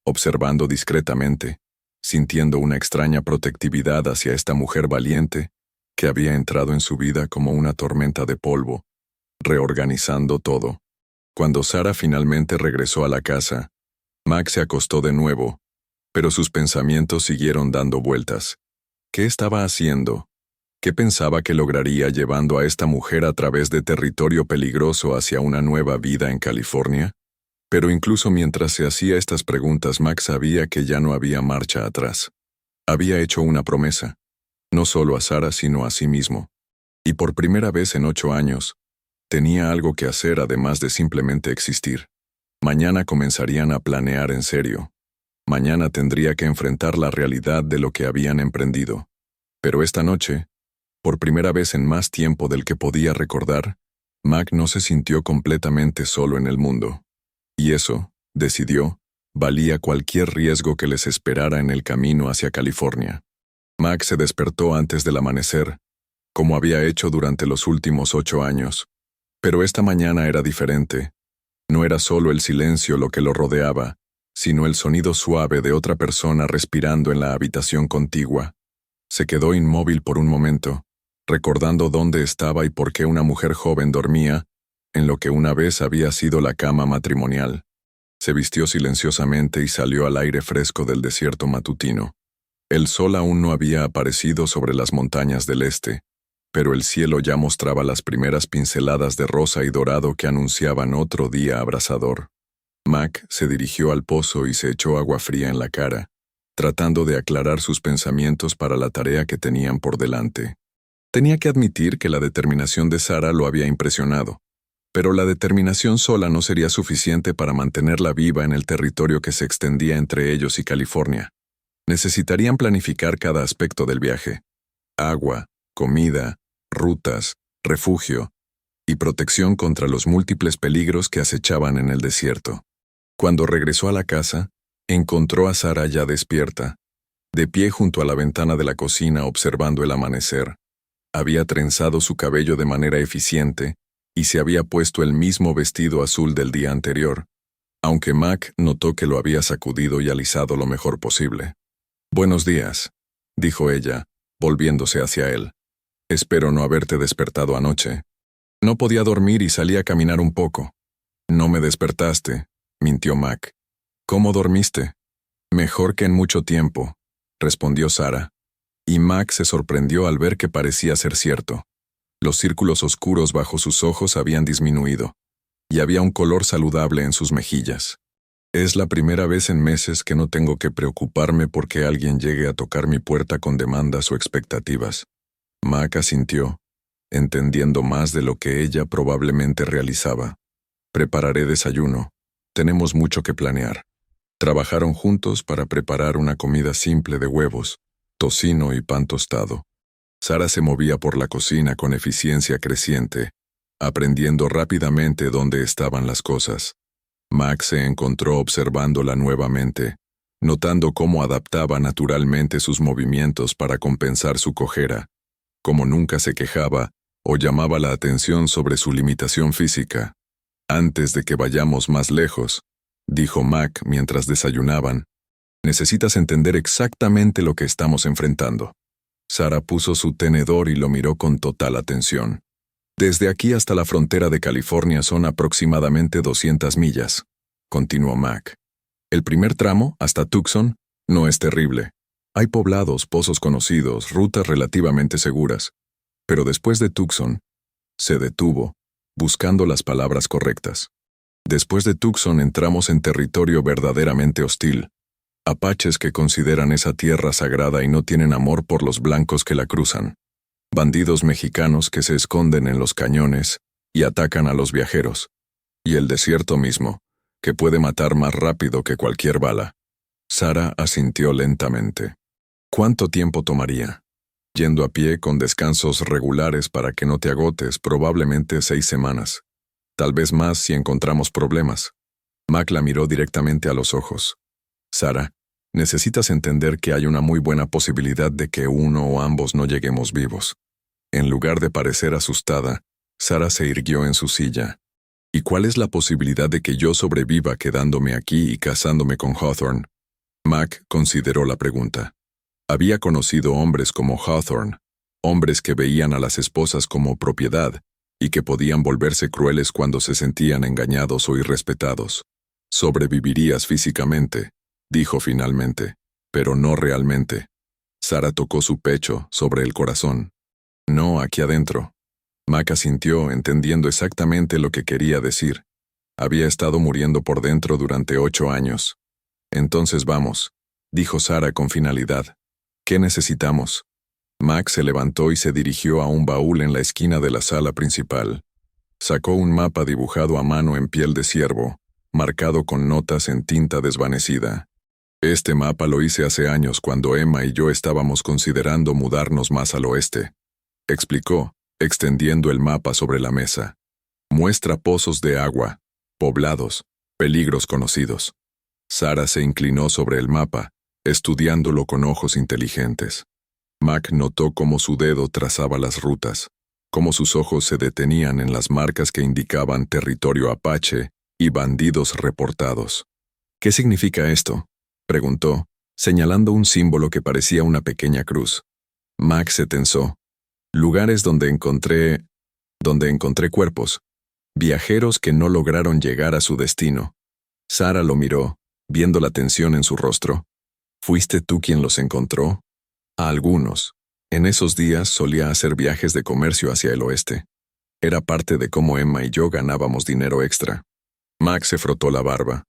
observando discretamente, sintiendo una extraña protectividad hacia esta mujer valiente que había entrado en su vida como una tormenta de polvo, reorganizando todo. Cuando Sara finalmente regresó a la casa, Mac se acostó de nuevo, pero sus pensamientos siguieron dando vueltas. ¿Qué estaba haciendo? ¿Qué pensaba que lograría llevando a esta mujer a través de territorio peligroso hacia una nueva vida en California? Pero incluso mientras se hacía estas preguntas, Mac sabía que ya no había marcha atrás. Había hecho una promesa, no solo a Sara sino a sí mismo. Y por primera vez en 8 años, tenía algo que hacer además de simplemente existir. Mañana comenzarían a planear en serio. Mañana tendría que enfrentar la realidad de lo que habían emprendido. Pero esta noche, por primera vez en más tiempo del que podía recordar, Mac no se sintió completamente solo en el mundo. Y eso, decidió, valía cualquier riesgo que les esperara en el camino hacia California. Mac se despertó antes del amanecer, como había hecho durante los últimos 8 años. Pero esta mañana era diferente. No era solo el silencio lo que lo rodeaba, sino el sonido suave de otra persona respirando en la habitación contigua. Se quedó inmóvil por un momento, recordando dónde estaba y por qué una mujer joven dormía en lo que una vez había sido la cama matrimonial. Se vistió silenciosamente y salió al aire fresco del desierto matutino. El sol aún no había aparecido sobre las montañas del este, pero el cielo ya mostraba las primeras pinceladas de rosa y dorado que anunciaban otro día abrasador. Mac se dirigió al pozo y se echó agua fría en la cara, tratando de aclarar sus pensamientos para la tarea que tenían por delante. Tenía que admitir que la determinación de Sarah lo había impresionado, pero la determinación sola no sería suficiente para mantenerla viva en el territorio que se extendía entre ellos y California. Necesitarían planificar cada aspecto del viaje: agua, comida, rutas, refugio y protección contra los múltiples peligros que acechaban en el desierto. Cuando regresó a la casa, encontró a Sarah ya despierta, de pie junto a la ventana de la cocina observando el amanecer. Había trenzado su cabello de manera eficiente y se había puesto el mismo vestido azul del día anterior, aunque Mac notó que lo había sacudido y alisado lo mejor posible. «Buenos días», dijo ella, volviéndose hacia él. «Espero no haberte despertado anoche. No podía dormir y salí a caminar un poco». «No me despertaste», mintió Mac. «¿Cómo dormiste?» «Mejor que en mucho tiempo», respondió Sarah. Y Mac se sorprendió al ver que parecía ser cierto. Los círculos oscuros bajo sus ojos habían disminuido, y había un color saludable en sus mejillas. «Es la primera vez en meses que no tengo que preocuparme porque alguien llegue a tocar mi puerta con demandas o expectativas». Mac asintió, entendiendo más de lo que ella probablemente realizaba. «Prepararé desayuno. Tenemos mucho que planear». Trabajaron juntos para preparar una comida simple de huevos, tocino y pan tostado. Sarah se movía por la cocina con eficiencia creciente, aprendiendo rápidamente dónde estaban las cosas. Mac se encontró observándola nuevamente, notando cómo adaptaba naturalmente sus movimientos para compensar su cojera, cómo nunca se quejaba o llamaba la atención sobre su limitación física. «Antes de que vayamos más lejos», dijo Mac mientras desayunaban, «necesitas entender exactamente lo que estamos enfrentando». Sarah puso su tenedor y lo miró con total atención. «Desde aquí hasta la frontera de California son aproximadamente 200 millas», continuó Mac. «El primer tramo, hasta Tucson, no es terrible. Hay poblados, pozos conocidos, rutas relativamente seguras. Pero después de Tucson», se detuvo, buscando las palabras correctas. «Después de Tucson entramos en territorio verdaderamente hostil. Apaches que consideran esa tierra sagrada y no tienen amor por los blancos que la cruzan. Bandidos mexicanos que se esconden en los cañones y atacan a los viajeros. Y el desierto mismo, que puede matar más rápido que cualquier bala». Sarah asintió lentamente. «¿Cuánto tiempo tomaría?» «Yendo a pie con descansos regulares para que no te agotes, probablemente 6 semanas. Tal vez más si encontramos problemas». Mac la miró directamente a los ojos. «Sarah, necesitas entender que hay una muy buena posibilidad de que uno o ambos no lleguemos vivos». En lugar de parecer asustada, Sarah se irguió en su silla. «¿Y cuál es la posibilidad de que yo sobreviva quedándome aquí y casándome con Hawthorne?» Mac consideró la pregunta. Había conocido hombres como Hawthorne, hombres que veían a las esposas como propiedad y que podían volverse crueles cuando se sentían engañados o irrespetados. «Sobrevivirías físicamente», dijo finalmente, «pero no realmente». Sarah tocó su pecho, sobre el corazón. «No aquí adentro». Mac asintió, entendiendo exactamente lo que quería decir. Había estado muriendo por dentro durante 8 años. «Entonces vamos», dijo Sarah con finalidad. «¿Qué necesitamos?» Mac se levantó y se dirigió a un baúl en la esquina de la sala principal. Sacó un mapa dibujado a mano en piel de ciervo, marcado con notas en tinta desvanecida. Este mapa lo hice hace años cuando Emma y yo estábamos considerando mudarnos más al oeste, explicó, extendiendo el mapa sobre la mesa. Muestra pozos de agua, poblados, peligros conocidos. Sara se inclinó sobre el mapa, estudiándolo con ojos inteligentes. Mac notó cómo su dedo trazaba las rutas, cómo sus ojos se detenían en las marcas que indicaban territorio apache y bandidos reportados. ¿Qué significa esto?, preguntó, señalando un símbolo que parecía una pequeña cruz. Mac se tensó. Lugares donde encontré cuerpos. Viajeros que no lograron llegar a su destino. Sara lo miró, viendo la tensión en su rostro. ¿Fuiste tú quien los encontró? A algunos. En esos días solía hacer viajes de comercio hacia el oeste. Era parte de cómo Emma y yo ganábamos dinero extra. Mac se frotó la barba,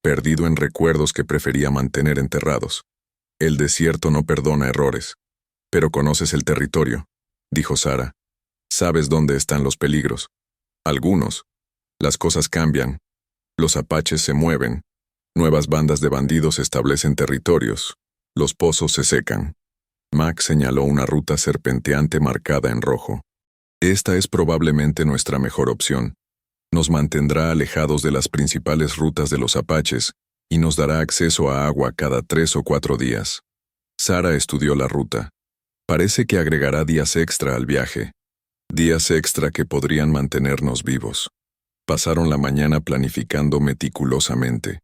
perdido en recuerdos que prefería mantener enterrados. El desierto no perdona errores. Pero conoces el territorio, dijo Sara. Sabes dónde están los peligros. Algunos. Las cosas cambian. Los apaches se mueven. Nuevas bandas de bandidos establecen territorios. Los pozos se secan. Mac señaló una ruta serpenteante marcada en rojo. Esta es probablemente nuestra mejor opción. Nos mantendrá alejados de las principales rutas de los apaches y nos dará acceso a agua cada 3 o 4 días. Sara estudió la ruta. Parece que agregará días extra al viaje. Días extra que podrían mantenernos vivos. Pasaron la mañana planificando meticulosamente.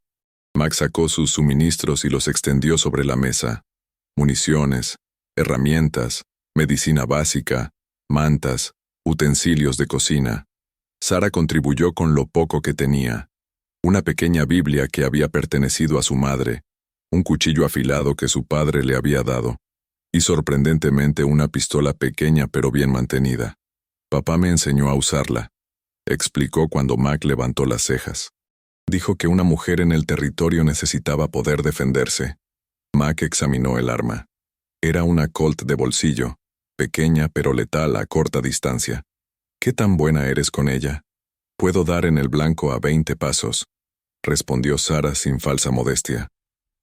Mac sacó sus suministros y los extendió sobre la mesa. Municiones, herramientas, medicina básica, mantas, utensilios de cocina. Sara contribuyó con lo poco que tenía. Una pequeña Biblia que había pertenecido a su madre, un cuchillo afilado que su padre le había dado, y sorprendentemente una pistola pequeña pero bien mantenida. Papá me enseñó a usarla, explicó cuando Mac levantó las cejas. Dijo que una mujer en el territorio necesitaba poder defenderse. Mac examinó el arma. Era una Colt de bolsillo, pequeña pero letal a corta distancia. ¿Qué tan buena eres con ella? Puedo dar en el blanco a 20 pasos, respondió Sara sin falsa modestia.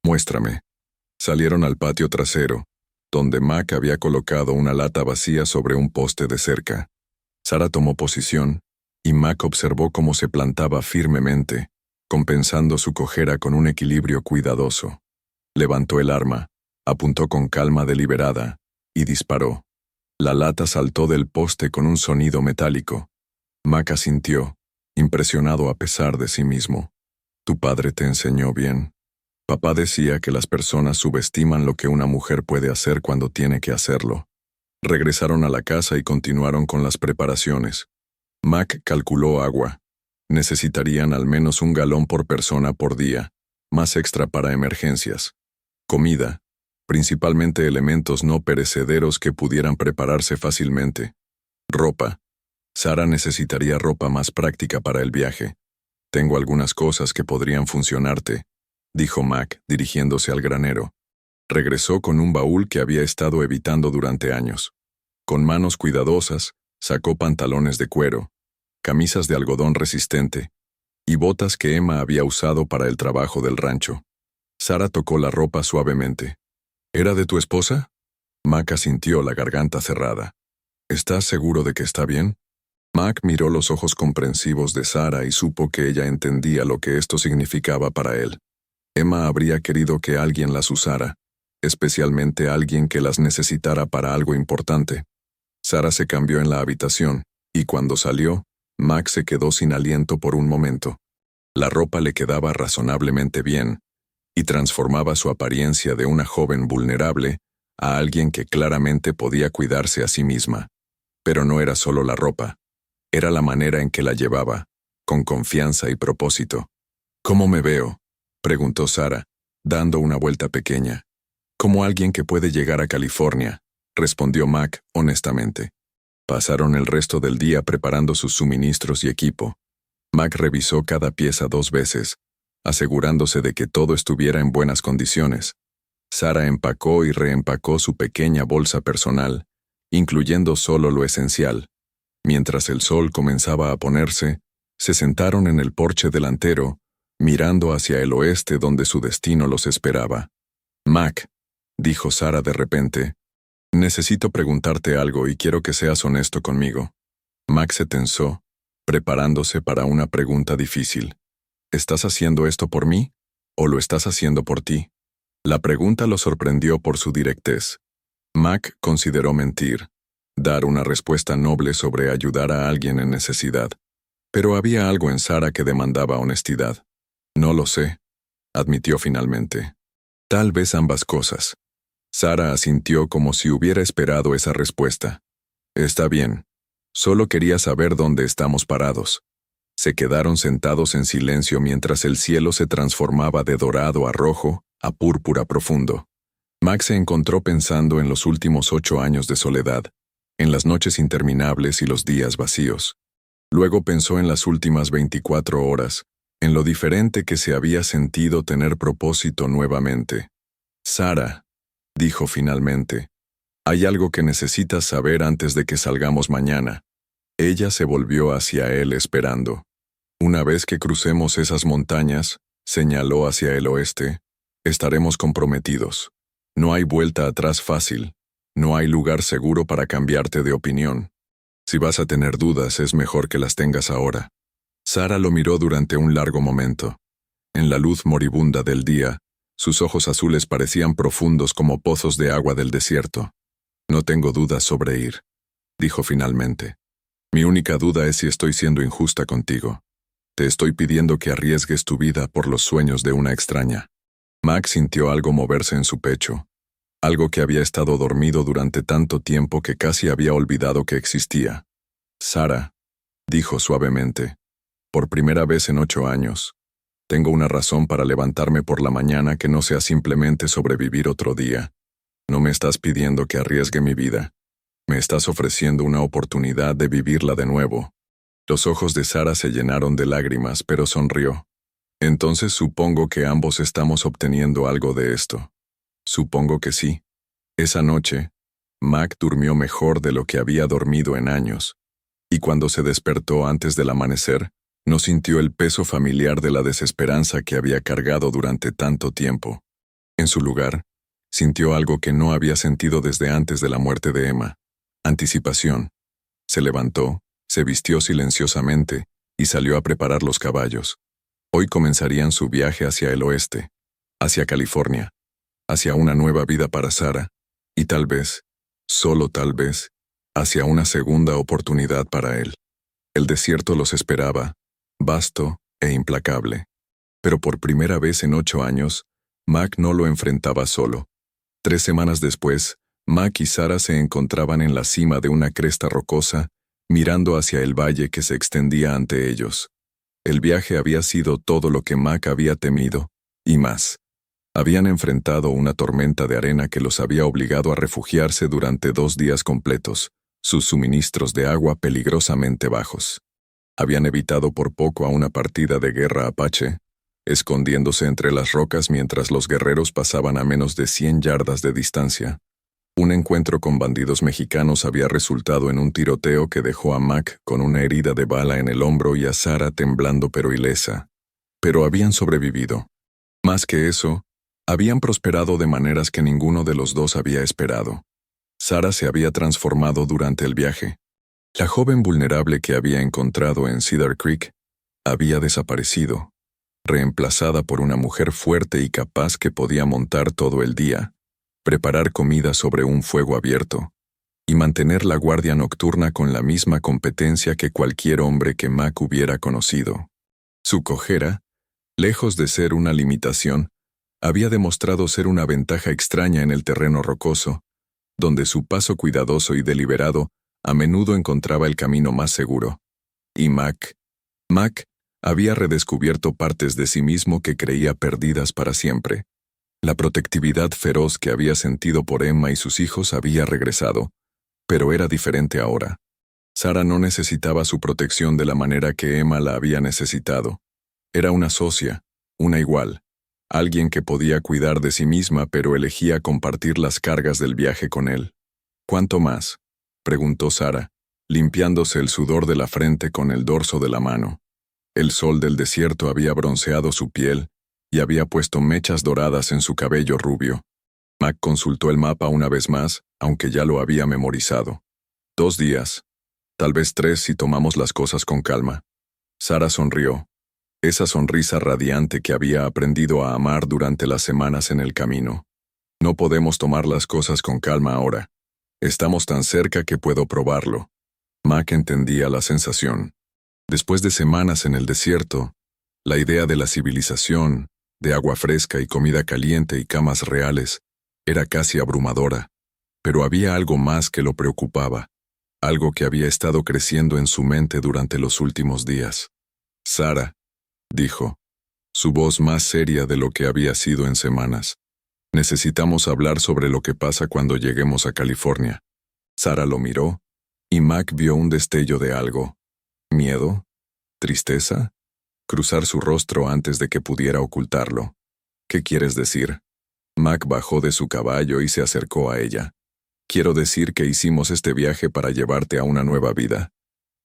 Muéstrame. Salieron al patio trasero, donde Mac había colocado una lata vacía sobre un poste de cerca. Sara tomó posición, y Mac observó cómo se plantaba firmemente, compensando su cojera con un equilibrio cuidadoso. Levantó el arma, apuntó con calma deliberada, y disparó. La lata saltó del poste con un sonido metálico. Mac asintió, impresionado a pesar de sí mismo. «¿Tu padre te enseñó bien?» Papá decía que las personas subestiman lo que una mujer puede hacer cuando tiene que hacerlo. Regresaron a la casa y continuaron con las preparaciones. Mac calculó agua. Necesitarían al menos 1 galón por persona por día, más extra para emergencias. Comida, principalmente elementos no perecederos que pudieran prepararse fácilmente. Ropa. Sara necesitaría ropa más práctica para el viaje. Tengo algunas cosas que podrían funcionarte, dijo Mac, dirigiéndose al granero. Regresó con un baúl que había estado evitando durante años. Con manos cuidadosas, sacó pantalones de cuero, camisas de algodón resistente y botas que Emma había usado para el trabajo del rancho. Sara tocó la ropa suavemente. ¿Era de tu esposa? Mac asintió, la garganta cerrada. ¿Estás seguro de que está bien? Mac miró los ojos comprensivos de Sara y supo que ella entendía lo que esto significaba para él. Emma habría querido que alguien las usara, especialmente alguien que las necesitara para algo importante. Sara se cambió en la habitación, y cuando salió, Mac se quedó sin aliento por un momento. La ropa le quedaba razonablemente bien, y transformaba su apariencia de una joven vulnerable a alguien que claramente podía cuidarse a sí misma. Pero no era solo la ropa. Era la manera en que la llevaba, con confianza y propósito. «¿Cómo me veo?», preguntó Sara, dando una vuelta pequeña. «Como alguien que puede llegar a California», respondió Mac honestamente. Pasaron el resto del día preparando sus suministros y equipo. Mac revisó cada pieza 2 veces, asegurándose de que todo estuviera en buenas condiciones. Sara empacó y reempacó su pequeña bolsa personal, incluyendo solo lo esencial. Mientras el sol comenzaba a ponerse, se sentaron en el porche delantero, mirando hacia el oeste donde su destino los esperaba. «Mac», dijo Sara de repente, «necesito preguntarte algo y quiero que seas honesto conmigo». Mac se tensó, preparándose para una pregunta difícil. «¿Estás haciendo esto por mí? ¿O lo estás haciendo por ti?» La pregunta lo sorprendió por su directez. Mac consideró mentir, dar una respuesta noble sobre ayudar a alguien en necesidad. Pero había algo en Sara que demandaba honestidad. «No lo sé», admitió finalmente. «Tal vez ambas cosas». Sara asintió como si hubiera esperado esa respuesta. «Está bien. Solo quería saber dónde estamos parados». Se quedaron sentados en silencio mientras el cielo se transformaba de dorado a rojo, a púrpura profundo. Mac se encontró pensando en los últimos 8 años de soledad, en las noches interminables y los días vacíos. Luego pensó en las últimas 24 horas, en lo diferente que se había sentido tener propósito nuevamente. «Sara», dijo finalmente, «hay algo que necesitas saber antes de que salgamos mañana». Ella se volvió hacia él esperando. «Una vez que crucemos esas montañas», señaló hacia el oeste, «estaremos comprometidos. No hay vuelta atrás fácil. No hay lugar seguro para cambiarte de opinión. Si vas a tener dudas, es mejor que las tengas ahora». Sara lo miró durante un largo momento. En la luz moribunda del día, sus ojos azules parecían profundos como pozos de agua del desierto. «No tengo dudas sobre ir», dijo finalmente. «Mi única duda es si estoy siendo injusta contigo. Te estoy pidiendo que arriesgues tu vida por los sueños de una extraña». Max sintió algo moverse en su pecho, algo que había estado dormido durante tanto tiempo que casi había olvidado que existía. «Sara», dijo suavemente, «por primera vez en 8 años, tengo una razón para levantarme por la mañana que no sea simplemente sobrevivir otro día. No me estás pidiendo que arriesgue mi vida. Me estás ofreciendo una oportunidad de vivirla de nuevo». Los ojos de Sara se llenaron de lágrimas, pero sonrió. «Entonces supongo que ambos estamos obteniendo algo de esto». «Supongo que sí». Esa noche, Mac durmió mejor de lo que había dormido en años, y cuando se despertó antes del amanecer, no sintió el peso familiar de la desesperanza que había cargado durante tanto tiempo. En su lugar, sintió algo que no había sentido desde antes de la muerte de Emma: anticipación. Se levantó, se vistió silenciosamente y salió a preparar los caballos. Hoy comenzarían su viaje hacia el oeste, hacia California, hacia una nueva vida para Sara, y tal vez, solo tal vez, hacia una segunda oportunidad para él. El desierto los esperaba, vasto e implacable. Pero por primera vez en 8 años, Mac no lo enfrentaba solo. 3 semanas después, Mac y Sara se encontraban en la cima de una cresta rocosa, mirando hacia el valle que se extendía ante ellos. El viaje había sido todo lo que Mac había temido, y más. Habían enfrentado una tormenta de arena que los había obligado a refugiarse durante 2 días completos, sus suministros de agua peligrosamente bajos. Habían evitado por poco a una partida de guerra apache, escondiéndose entre las rocas mientras los guerreros pasaban a menos de 100 yardas de distancia. Un encuentro con bandidos mexicanos había resultado en un tiroteo que dejó a Mac con una herida de bala en el hombro y a Sara temblando pero ilesa. Pero habían sobrevivido. Más que eso, habían prosperado de maneras que ninguno de los dos había esperado. Sara se había transformado durante el viaje. La joven vulnerable que había encontrado en Cedar Creek había desaparecido, reemplazada por una mujer fuerte y capaz que podía montar todo el día, preparar comida sobre un fuego abierto, y mantener la guardia nocturna con la misma competencia que cualquier hombre que Mac hubiera conocido. Su cojera, lejos de ser una limitación, había demostrado ser una ventaja extraña en el terreno rocoso, donde su paso cuidadoso y deliberado a menudo encontraba el camino más seguro. Y Mac había redescubierto partes de sí mismo que creía perdidas para siempre. La protectividad feroz que había sentido por Emma y sus hijos había regresado, pero era diferente ahora. Sara no necesitaba su protección de la manera que Emma la había necesitado. Era una socia, una igual, alguien que podía cuidar de sí misma pero elegía compartir las cargas del viaje con él. ¿Cuánto más? preguntó Sara, limpiándose el sudor de la frente con el dorso de la mano. El sol del desierto había bronceado su piel y había puesto mechas doradas en su cabello rubio. Mac consultó el mapa una vez más, aunque ya lo había memorizado. 2 días, tal vez 3 si tomamos las cosas con calma. Sara sonrió. Esa sonrisa radiante que había aprendido a amar durante las semanas en el camino. No podemos tomar las cosas con calma ahora. Estamos tan cerca que puedo probarlo. Mac entendía la sensación. Después de semanas en el desierto, la idea de la civilización, de agua fresca y comida caliente y camas reales, era casi abrumadora. Pero había algo más que lo preocupaba, algo que había estado creciendo en su mente durante los últimos días. Sara, dijo, su voz más seria de lo que había sido en semanas. Necesitamos hablar sobre lo que pasa cuando lleguemos a California. Sara lo miró, y Mac vio un destello de algo. ¿Miedo? ¿Tristeza? Cruzar su rostro antes de que pudiera ocultarlo. ¿Qué quieres decir? Mac bajó de su caballo y se acercó a ella. Quiero decir que hicimos este viaje para llevarte a una nueva vida,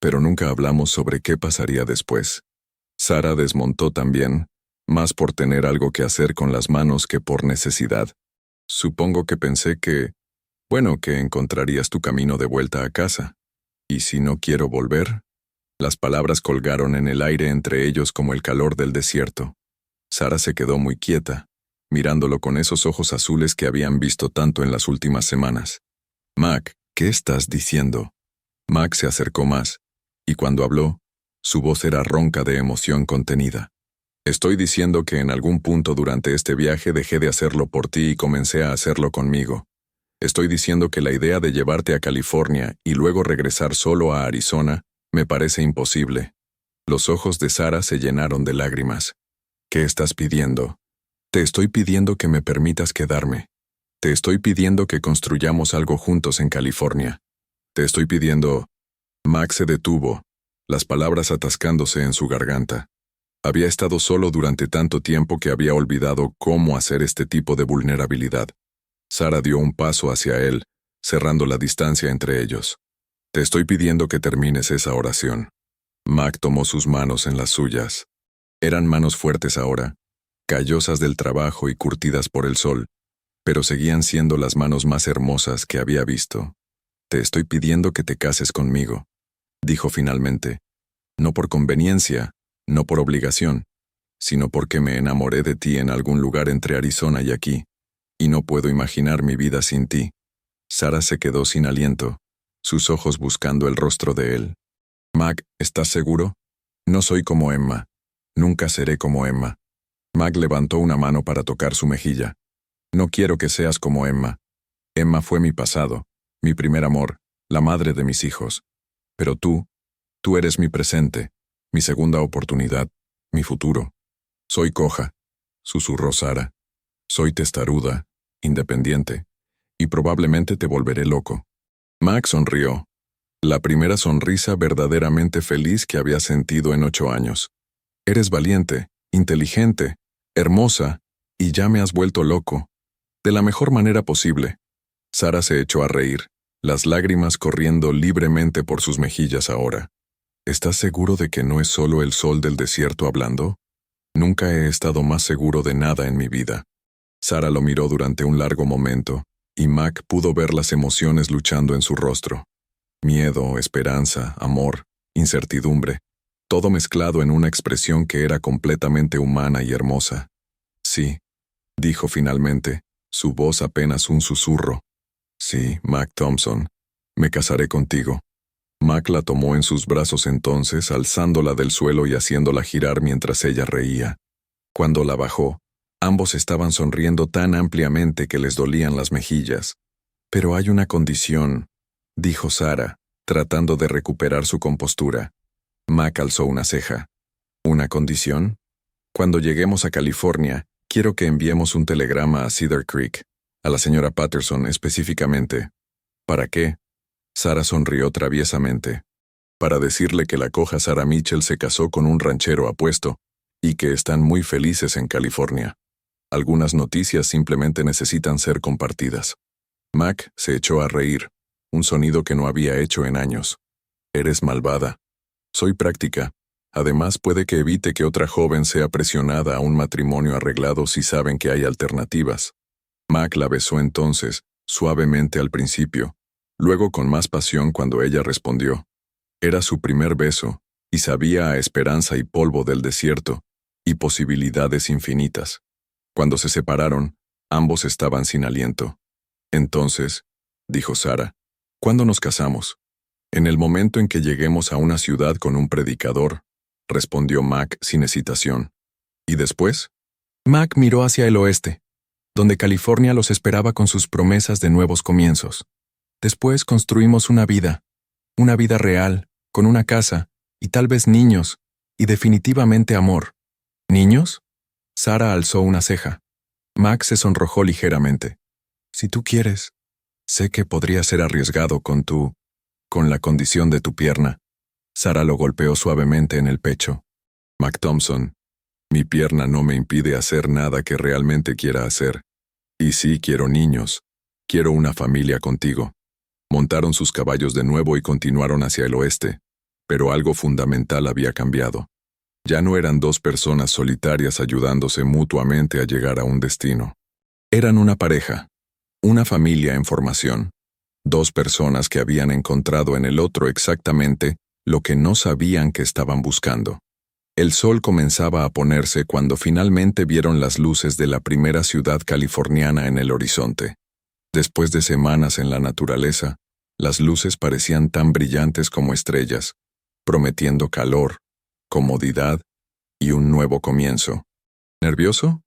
pero nunca hablamos sobre qué pasaría después. Sara desmontó también, más por tener algo que hacer con las manos que por necesidad. Supongo que pensé que encontrarías tu camino de vuelta a casa. ¿Y si no quiero volver? Las palabras colgaron en el aire entre ellos como el calor del desierto. Sara se quedó muy quieta, mirándolo con esos ojos azules que habían visto tanto en las últimas semanas. Mac, ¿qué estás diciendo? Mac se acercó más, y cuando habló, su voz era ronca de emoción contenida. Estoy diciendo que en algún punto durante este viaje dejé de hacerlo por ti y comencé a hacerlo conmigo. Estoy diciendo que la idea de llevarte a California y luego regresar solo a Arizona me parece imposible. Los ojos de Sara se llenaron de lágrimas. ¿Qué estás pidiendo? Te estoy pidiendo que me permitas quedarme. Te estoy pidiendo que construyamos algo juntos en California. Te estoy pidiendo... Mac se detuvo, las palabras atascándose en su garganta. Había estado solo durante tanto tiempo que había olvidado cómo hacer este tipo de vulnerabilidad. Sara dio un paso hacia él, cerrando la distancia entre ellos. Te estoy pidiendo que termines esa oración. Mac tomó sus manos en las suyas. Eran manos fuertes ahora, callosas del trabajo y curtidas por el sol, pero seguían siendo las manos más hermosas que había visto. Te estoy pidiendo que te cases conmigo, dijo finalmente. No por conveniencia, no por obligación, sino porque me enamoré de ti en algún lugar entre Arizona y aquí, y no puedo imaginar mi vida sin ti. Sara se quedó sin aliento, sus ojos buscando el rostro de él. Mac, ¿estás seguro? No soy como Emma. Nunca seré como Emma. Mac levantó una mano para tocar su mejilla. No quiero que seas como Emma. Emma fue mi pasado, mi primer amor, la madre de mis hijos. Pero tú eres mi presente, mi segunda oportunidad, mi futuro. Soy coja, susurró Sara. Soy testaruda, independiente, y probablemente te volveré loco. Mac sonrió, la primera sonrisa verdaderamente feliz que había sentido en 8 años. Eres valiente, inteligente, hermosa, y ya me has vuelto loco. De la mejor manera posible. Sara se echó a reír, las lágrimas corriendo libremente por sus mejillas ahora. ¿Estás seguro de que no es solo el sol del desierto hablando? Nunca he estado más seguro de nada en mi vida. Sara lo miró durante un largo momento, y Mac pudo ver las emociones luchando en su rostro. Miedo, esperanza, amor, incertidumbre, todo mezclado en una expresión que era completamente humana y hermosa. Sí, dijo finalmente, su voz apenas un susurro. Sí, Mac Thompson, me casaré contigo. Mac la tomó en sus brazos entonces, alzándola del suelo y haciéndola girar mientras ella reía. Cuando la bajó, ambos estaban sonriendo tan ampliamente que les dolían las mejillas. Pero hay una condición, dijo Sara, tratando de recuperar su compostura. Mac alzó una ceja. ¿Una condición? Cuando lleguemos a California, quiero que enviemos un telegrama a Cedar Creek, a la señora Patterson específicamente. ¿Para qué? Sara sonrió traviesamente. Para decirle que la coja Sara Mitchell se casó con un ranchero apuesto y que están muy felices en California. Algunas noticias simplemente necesitan ser compartidas. Mac se echó a reír, un sonido que no había hecho en años. Eres malvada. Soy práctica. Además, puede que evite que otra joven sea presionada a un matrimonio arreglado si saben que hay alternativas. Mac la besó entonces, suavemente al principio, luego con más pasión cuando ella respondió. Era su primer beso, y sabía a esperanza y polvo del desierto, y posibilidades infinitas. Cuando se separaron, ambos estaban sin aliento. Entonces, dijo Sara, ¿cuándo nos casamos? En el momento en que lleguemos a una ciudad con un predicador, respondió Mac sin hesitación. ¿Y después? Mac miró hacia el oeste, donde California los esperaba con sus promesas de nuevos comienzos. Después construimos una vida real, con una casa, y tal vez niños, y definitivamente amor. ¿Niños? Sara alzó una ceja. Mac se sonrojó ligeramente. Si tú quieres. Sé que podría ser arriesgado con la condición de tu pierna. Sara lo golpeó suavemente en el pecho. Mac Thompson, mi pierna no me impide hacer nada que realmente quiera hacer. Y sí quiero niños. Quiero una familia contigo. Montaron sus caballos de nuevo y continuaron hacia el oeste. Pero algo fundamental había cambiado. Ya no eran dos personas solitarias ayudándose mutuamente a llegar a un destino. Eran una pareja, una familia en formación. Dos personas que habían encontrado en el otro exactamente lo que no sabían que estaban buscando. El sol comenzaba a ponerse cuando finalmente vieron las luces de la primera ciudad californiana en el horizonte. Después de semanas en la naturaleza, las luces parecían tan brillantes como estrellas, prometiendo calor, comodidad y un nuevo comienzo. ¿Nervioso?,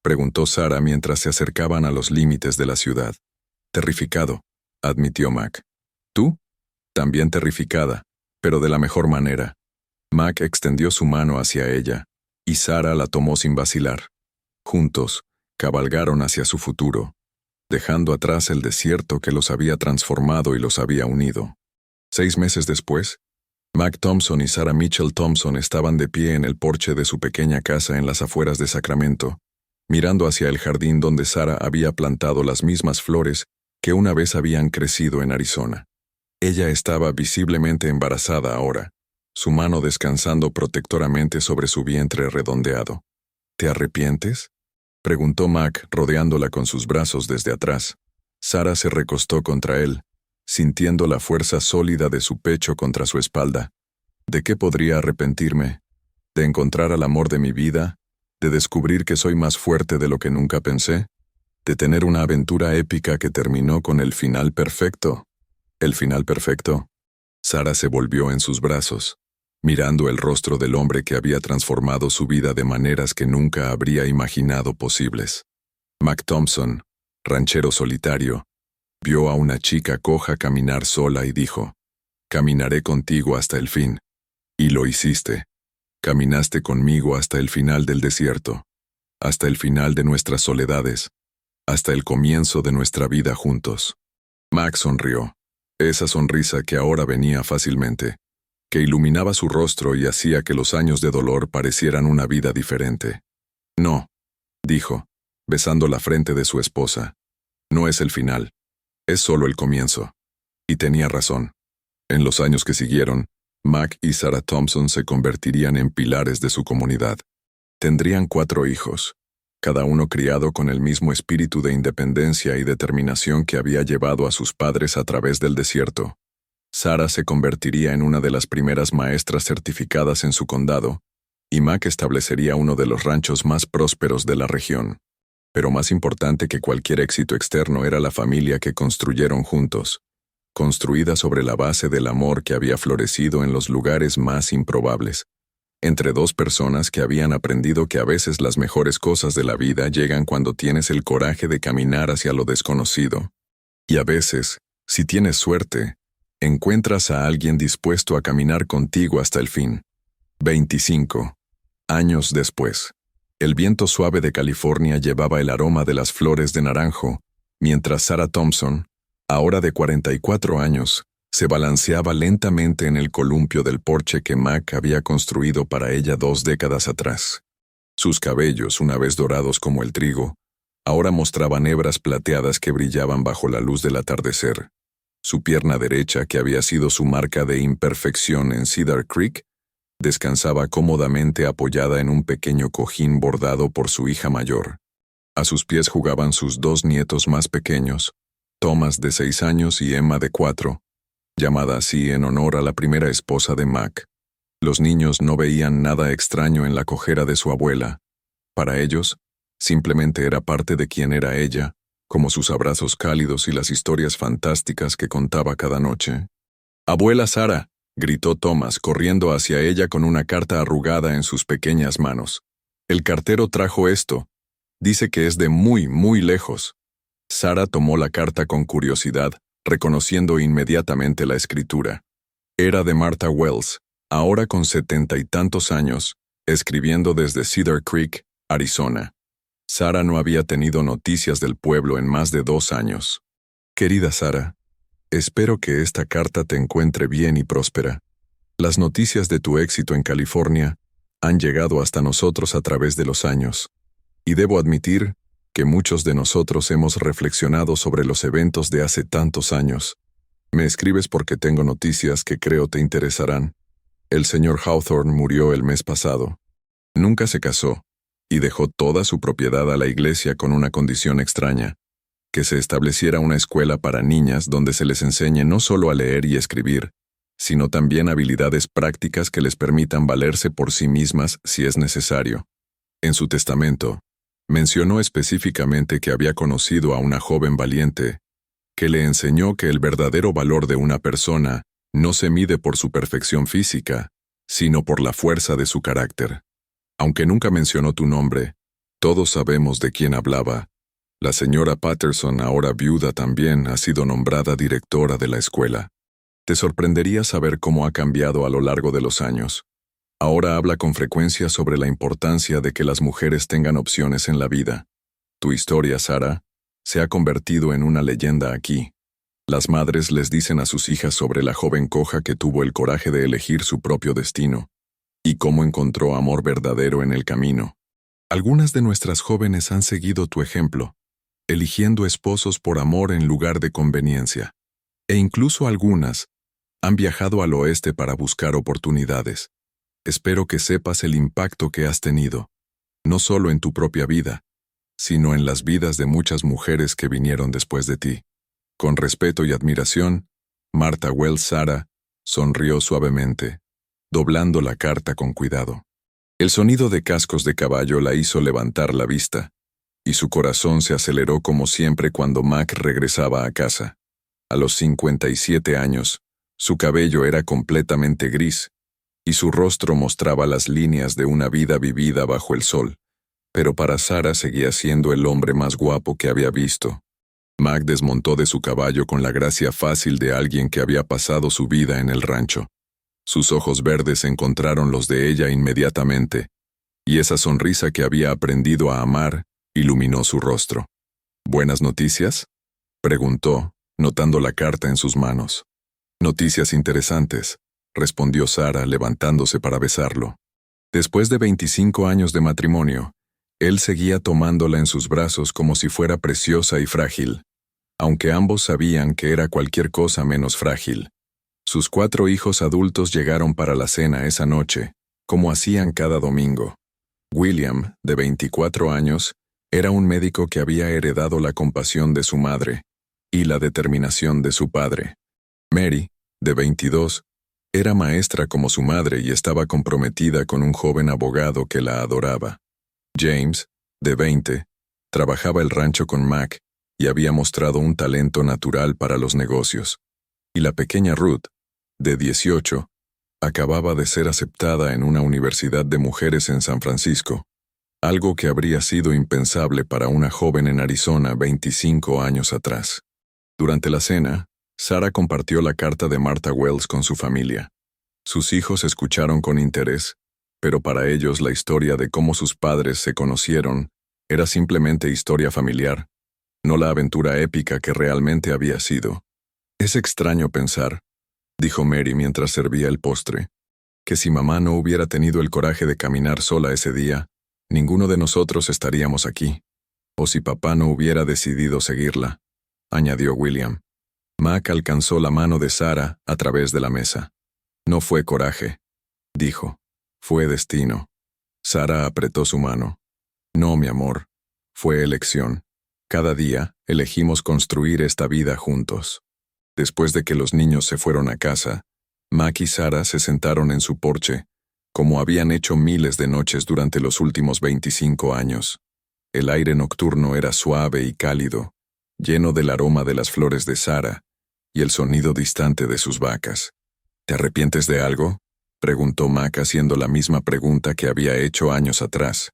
preguntó Sara mientras se acercaban a los límites de la ciudad. Terrificado, admitió Mac. ¿Tú? También terrificada, pero de la mejor manera. Mac extendió su mano hacia ella, y Sara la tomó sin vacilar. Juntos, cabalgaron hacia su futuro, dejando atrás el desierto que los había transformado y los había unido. 6 meses después, Mac Thompson y Sarah Mitchell Thompson estaban de pie en el porche de su pequeña casa en las afueras de Sacramento, mirando hacia el jardín donde Sara había plantado las mismas flores que una vez habían crecido en Arizona. Ella estaba visiblemente embarazada ahora, su mano descansando protectoramente sobre su vientre redondeado. ¿Te arrepientes?, preguntó Mac, rodeándola con sus brazos desde atrás. Sara se recostó contra él, sintiendo la fuerza sólida de su pecho contra su espalda. ¿De qué podría arrepentirme? ¿De encontrar al amor de mi vida? ¿De descubrir que soy más fuerte de lo que nunca pensé? ¿De tener una aventura épica que terminó con el final perfecto? ¿El final perfecto? Sara se volvió en sus brazos, mirando el rostro del hombre que había transformado su vida de maneras que nunca habría imaginado posibles. Mac Thompson, ranchero solitario, vio a una chica coja caminar sola y dijo, «Caminaré contigo hasta el fin». Y lo hiciste. Caminaste conmigo hasta el final del desierto, hasta el final de nuestras soledades, hasta el comienzo de nuestra vida juntos. Mac sonrió, esa sonrisa que ahora venía fácilmente, que iluminaba su rostro y hacía que los años de dolor parecieran una vida diferente. «No», dijo, besando la frente de su esposa, «no es el final. Es solo el comienzo». Y tenía razón. En los años que siguieron, Mac y Sarah Thompson se convertirían en pilares de su comunidad. Tendrían 4 hijos, cada uno criado con el mismo espíritu de independencia y determinación que había llevado a sus padres a través del desierto. Sarah se convertiría en una de las primeras maestras certificadas en su condado, y Mac establecería uno de los ranchos más prósperos de la región. Pero más importante que cualquier éxito externo era la familia que construyeron juntos, construida sobre la base del amor que había florecido en los lugares más improbables, entre 2 personas que habían aprendido que a veces las mejores cosas de la vida llegan cuando tienes el coraje de caminar hacia lo desconocido. Y a veces, si tienes suerte, encuentras a alguien dispuesto a caminar contigo hasta el fin. 25 años después, el viento suave de California llevaba el aroma de las flores de naranjo, mientras Sarah Thompson, ahora de 44 años, se balanceaba lentamente en el columpio del porche que Mac había construido para ella 2 décadas atrás. Sus cabellos, una vez dorados como el trigo, ahora mostraban hebras plateadas que brillaban bajo la luz del atardecer. Su pierna derecha, que había sido su marca de imperfección en Cedar Creek, descansaba cómodamente apoyada en un pequeño cojín bordado por su hija mayor. A sus pies jugaban sus dos nietos más pequeños, Thomas de 6 años y Emma de 4, llamada así en honor a la primera esposa de Mac. Los niños no veían nada extraño en la cojera de su abuela. Para ellos, simplemente era parte de quien era ella, como sus abrazos cálidos y las historias fantásticas que contaba cada noche. «¡Abuela Sara!», gritó Thomas, corriendo hacia ella con una carta arrugada en sus pequeñas manos. «El cartero trajo esto. Dice que es de muy, muy lejos». Sara tomó la carta con curiosidad, reconociendo inmediatamente la escritura. Era de Martha Wells, ahora con 70 y tantos años, escribiendo desde Cedar Creek, Arizona. Sara no había tenido noticias del pueblo en más de 2 años. «Querida Sara, espero que esta carta te encuentre bien y próspera. Las noticias de tu éxito en California han llegado hasta nosotros a través de los años, y debo admitir que muchos de nosotros hemos reflexionado sobre los eventos de hace tantos años. Me escribes porque tengo noticias que creo te interesarán. El señor Hawthorne murió el mes pasado. Nunca se casó, y dejó toda su propiedad a la iglesia con una condición extraña: que se estableciera una escuela para niñas donde se les enseñe no solo a leer y escribir, sino también habilidades prácticas que les permitan valerse por sí mismas si es necesario. En su testamento, mencionó específicamente que había conocido a una joven valiente, que le enseñó que el verdadero valor de una persona no se mide por su perfección física, sino por la fuerza de su carácter. Aunque nunca mencionó tu nombre, todos sabemos de quién hablaba. La señora Patterson, ahora viuda también, ha sido nombrada directora de la escuela. Te sorprendería saber cómo ha cambiado a lo largo de los años. Ahora habla con frecuencia sobre la importancia de que las mujeres tengan opciones en la vida. Tu historia, Sara, se ha convertido en una leyenda aquí. Las madres les dicen a sus hijas sobre la joven coja que tuvo el coraje de elegir su propio destino, y cómo encontró amor verdadero en el camino. Algunas de nuestras jóvenes han seguido tu ejemplo, eligiendo esposos por amor en lugar de conveniencia. E incluso algunas han viajado al oeste para buscar oportunidades. Espero que sepas el impacto que has tenido, no solo en tu propia vida, sino en las vidas de muchas mujeres que vinieron después de ti. Con respeto y admiración, Martha Wells. Sara sonrió suavemente, doblando la carta con cuidado. El sonido de cascos de caballo la hizo levantar la vista, y su corazón se aceleró como siempre cuando Mac regresaba a casa. A los 57 años, su cabello era completamente gris, y su rostro mostraba las líneas de una vida vivida bajo el sol, pero para Sara seguía siendo el hombre más guapo que había visto. Mac desmontó de su caballo con la gracia fácil de alguien que había pasado su vida en el rancho. Sus ojos verdes encontraron los de ella inmediatamente, y esa sonrisa que había aprendido a amar iluminó su rostro. «¿Buenas noticias?», preguntó, notando la carta en sus manos. «Noticias interesantes», respondió Sara, levantándose para besarlo. Después de 25 años de matrimonio, él seguía tomándola en sus brazos como si fuera preciosa y frágil, aunque ambos sabían que era cualquier cosa menos frágil. Sus 4 hijos adultos llegaron para la cena esa noche, como hacían cada domingo. William, de 24 años, era un médico que había heredado la compasión de su madre y la determinación de su padre. Mary, de 22, era maestra como su madre y estaba comprometida con un joven abogado que la adoraba. James, de 20, trabajaba el rancho con Mac y había mostrado un talento natural para los negocios. Y la pequeña Ruth, de 18, acababa de ser aceptada en una universidad de mujeres en San Francisco, algo que habría sido impensable para una joven en Arizona 25 años atrás. Durante la cena, Sara compartió la carta de Martha Wells con su familia. Sus hijos escucharon con interés, pero para ellos la historia de cómo sus padres se conocieron era simplemente historia familiar, no la aventura épica que realmente había sido. «Es extraño pensar», dijo Mary mientras servía el postre, «que si mamá no hubiera tenido el coraje de caminar sola ese día, ninguno de nosotros estaríamos aquí. O si papá no hubiera decidido seguirla», añadió William. Mac alcanzó la mano de Sara a través de la mesa. No fue coraje, dijo. Fue destino. Sara apretó su mano. No, mi amor. Fue elección. Cada día elegimos construir esta vida juntos. Después de que los niños se fueron a casa, Mac y Sara se sentaron en su porche, como habían hecho miles de noches durante los últimos 25 años. El aire nocturno era suave y cálido, lleno del aroma de las flores de Sara y el sonido distante de sus vacas. ¿Te arrepientes de algo?, preguntó Mac haciendo la misma pregunta que había hecho años atrás.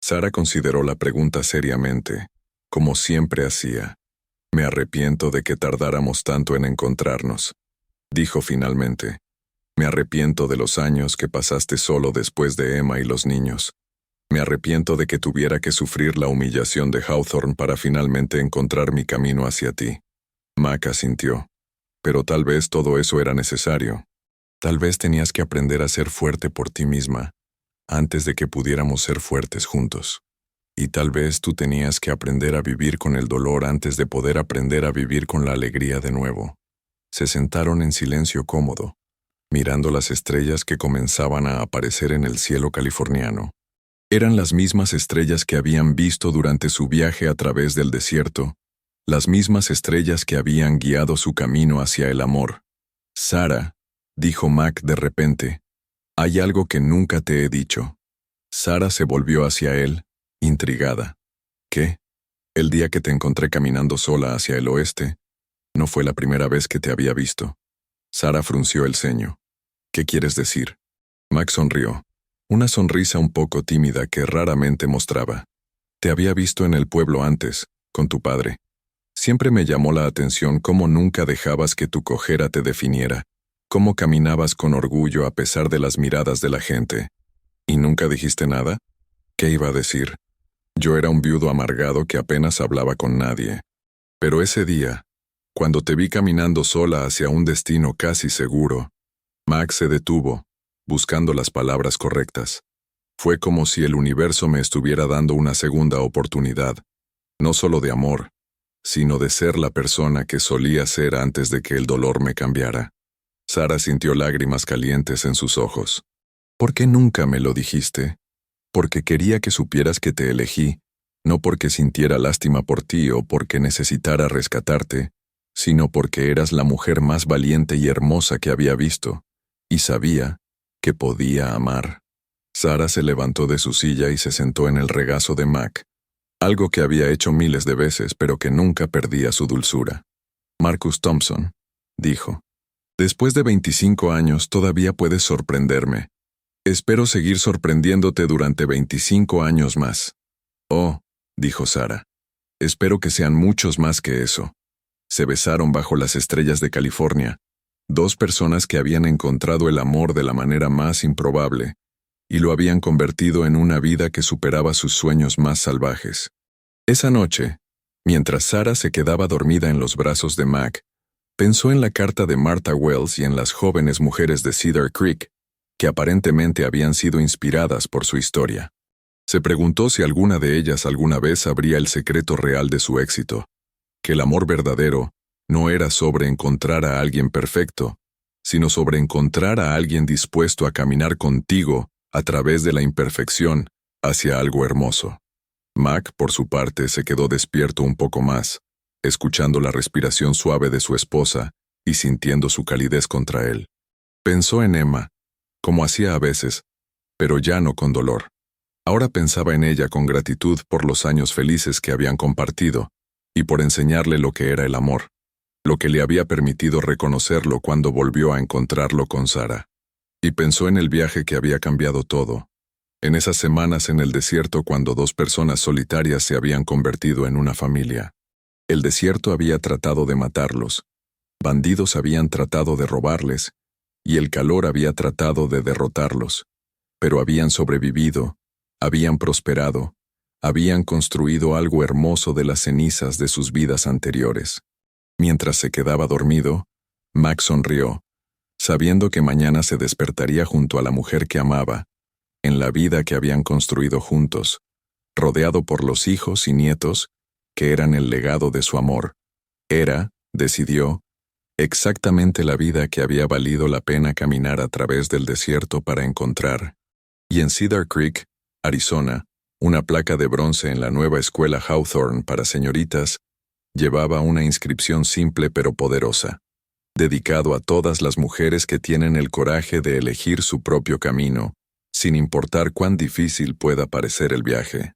Sara consideró la pregunta seriamente, como siempre hacía. Me arrepiento de que tardáramos tanto en encontrarnos, dijo finalmente. Me arrepiento de los años que pasaste solo después de Emma y los niños. Me arrepiento de que tuviera que sufrir la humillación de Hawthorne para finalmente encontrar mi camino hacia ti. Mac asintió. Pero tal vez todo eso era necesario. Tal vez tenías que aprender a ser fuerte por ti misma, antes de que pudiéramos ser fuertes juntos. Y tal vez tú tenías que aprender a vivir con el dolor antes de poder aprender a vivir con la alegría de nuevo. Se sentaron en silencio cómodo, mirando las estrellas que comenzaban a aparecer en el cielo californiano. Eran las mismas estrellas que habían visto durante su viaje a través del desierto, las mismas estrellas que habían guiado su camino hacia el amor. Sara, dijo Mac de repente, hay algo que nunca te he dicho. Sara se volvió hacia él, intrigada. ¿Qué? El día que te encontré caminando sola hacia el oeste, no fue la primera vez que te había visto. Sara frunció el ceño. ¿Qué quieres decir? Mac sonrió, una sonrisa un poco tímida que raramente mostraba. Te había visto en el pueblo antes, con tu padre. Siempre me llamó la atención cómo nunca dejabas que tu cojera te definiera, cómo caminabas con orgullo a pesar de las miradas de la gente. ¿Y nunca dijiste nada? ¿Qué iba a decir? Yo era un viudo amargado que apenas hablaba con nadie. Pero ese día, cuando te vi caminando sola hacia un destino casi seguro, Max se detuvo, buscando las palabras correctas. Fue como si el universo me estuviera dando una segunda oportunidad, no solo de amor, sino de ser la persona que solía ser antes de que el dolor me cambiara. Sara sintió lágrimas calientes en sus ojos. ¿Por qué nunca me lo dijiste? Porque quería que supieras que te elegí, no porque sintiera lástima por ti o porque necesitara rescatarte, sino porque eras la mujer más valiente y hermosa que había visto, y sabía que podía amar. Sara se levantó de su silla y se sentó en el regazo de Mac, algo que había hecho miles de veces pero que nunca perdía su dulzura. Marcus Thompson, dijo, después de 25 años todavía puedes sorprenderme. Espero seguir sorprendiéndote durante 25 años más. Oh, dijo Sara, espero que sean muchos más que eso. Se besaron bajo las estrellas de California, dos personas que habían encontrado el amor de la manera más improbable, y lo habían convertido en una vida que superaba sus sueños más salvajes. Esa noche, mientras Sara se quedaba dormida en los brazos de Mac, pensó en la carta de Martha Wells y en las jóvenes mujeres de Cedar Creek, que aparentemente habían sido inspiradas por su historia. Se preguntó si alguna de ellas alguna vez sabría el secreto real de su éxito, que el amor verdadero no era sobre encontrar a alguien perfecto, sino sobre encontrar a alguien dispuesto a caminar contigo a través de la imperfección hacia algo hermoso. Mac, por su parte, se quedó despierto un poco más, escuchando la respiración suave de su esposa y sintiendo su calidez contra él. Pensó en Emma, como hacía a veces, pero ya no con dolor. Ahora pensaba en ella con gratitud por los años felices que habían compartido y por enseñarle lo que era el amor, lo que le había permitido reconocerlo cuando volvió a encontrarlo con Sara. Y pensó en el viaje que había cambiado todo, en esas semanas en el desierto cuando dos personas solitarias se habían convertido en una familia. El desierto había tratado de matarlos, bandidos habían tratado de robarles, y el calor había tratado de derrotarlos, pero habían sobrevivido, habían prosperado, habían construido algo hermoso de las cenizas de sus vidas anteriores. Mientras se quedaba dormido, Max sonrió, sabiendo que mañana se despertaría junto a la mujer que amaba, en la vida que habían construido juntos, rodeado por los hijos y nietos que eran el legado de su amor. Era, decidió, Exactamente la vida que había valido la pena caminar a través del desierto para encontrar. Y en Cedar Creek, Arizona, una placa de bronce en la nueva escuela Hawthorne para señoritas llevaba una inscripción simple pero poderosa, dedicado a todas las mujeres que tienen el coraje de elegir su propio camino, sin importar cuán difícil pueda parecer el viaje.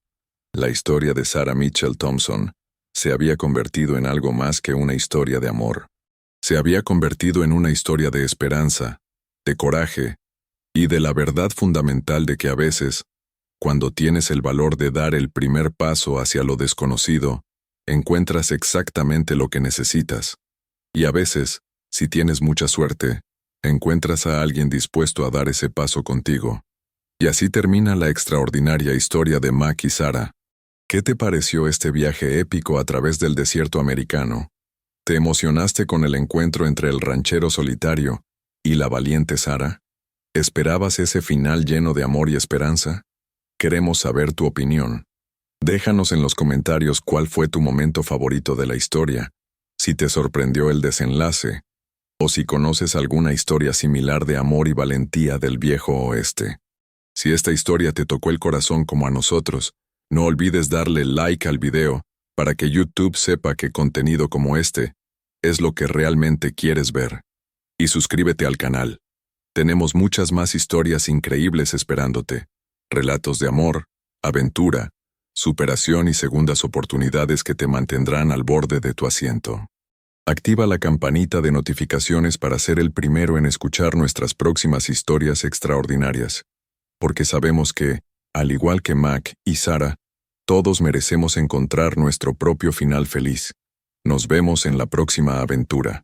La historia de Sarah Mitchell Thompson se había convertido en algo más que una historia de amor. Se había convertido en una historia de esperanza, de coraje y de la verdad fundamental de que a veces, cuando tienes el valor de dar el primer paso hacia lo desconocido, encuentras exactamente lo que necesitas. Y a veces, si tienes mucha suerte, encuentras a alguien dispuesto a dar ese paso contigo. Y así termina la extraordinaria historia de Mac y Sarah. ¿Qué te pareció este viaje épico a través del desierto americano? ¿Te emocionaste con el encuentro entre el ranchero solitario y la valiente Sarah? ¿Esperabas ese final lleno de amor y esperanza? Queremos saber tu opinión. Déjanos en los comentarios cuál fue tu momento favorito de la historia, si te sorprendió el desenlace, o si conoces alguna historia similar de amor y valentía del viejo oeste. Si esta historia te tocó el corazón como a nosotros, no olvides darle like al video para que YouTube sepa que contenido como este es lo que realmente quieres ver. Y suscríbete al canal. Tenemos muchas más historias increíbles esperándote. Relatos de amor, aventura, superación y segundas oportunidades que te mantendrán al borde de tu asiento. Activa la campanita de notificaciones para ser el primero en escuchar nuestras próximas historias extraordinarias, porque sabemos que, al igual que Mac y Sarah, todos merecemos encontrar nuestro propio final feliz. Nos vemos en la próxima aventura.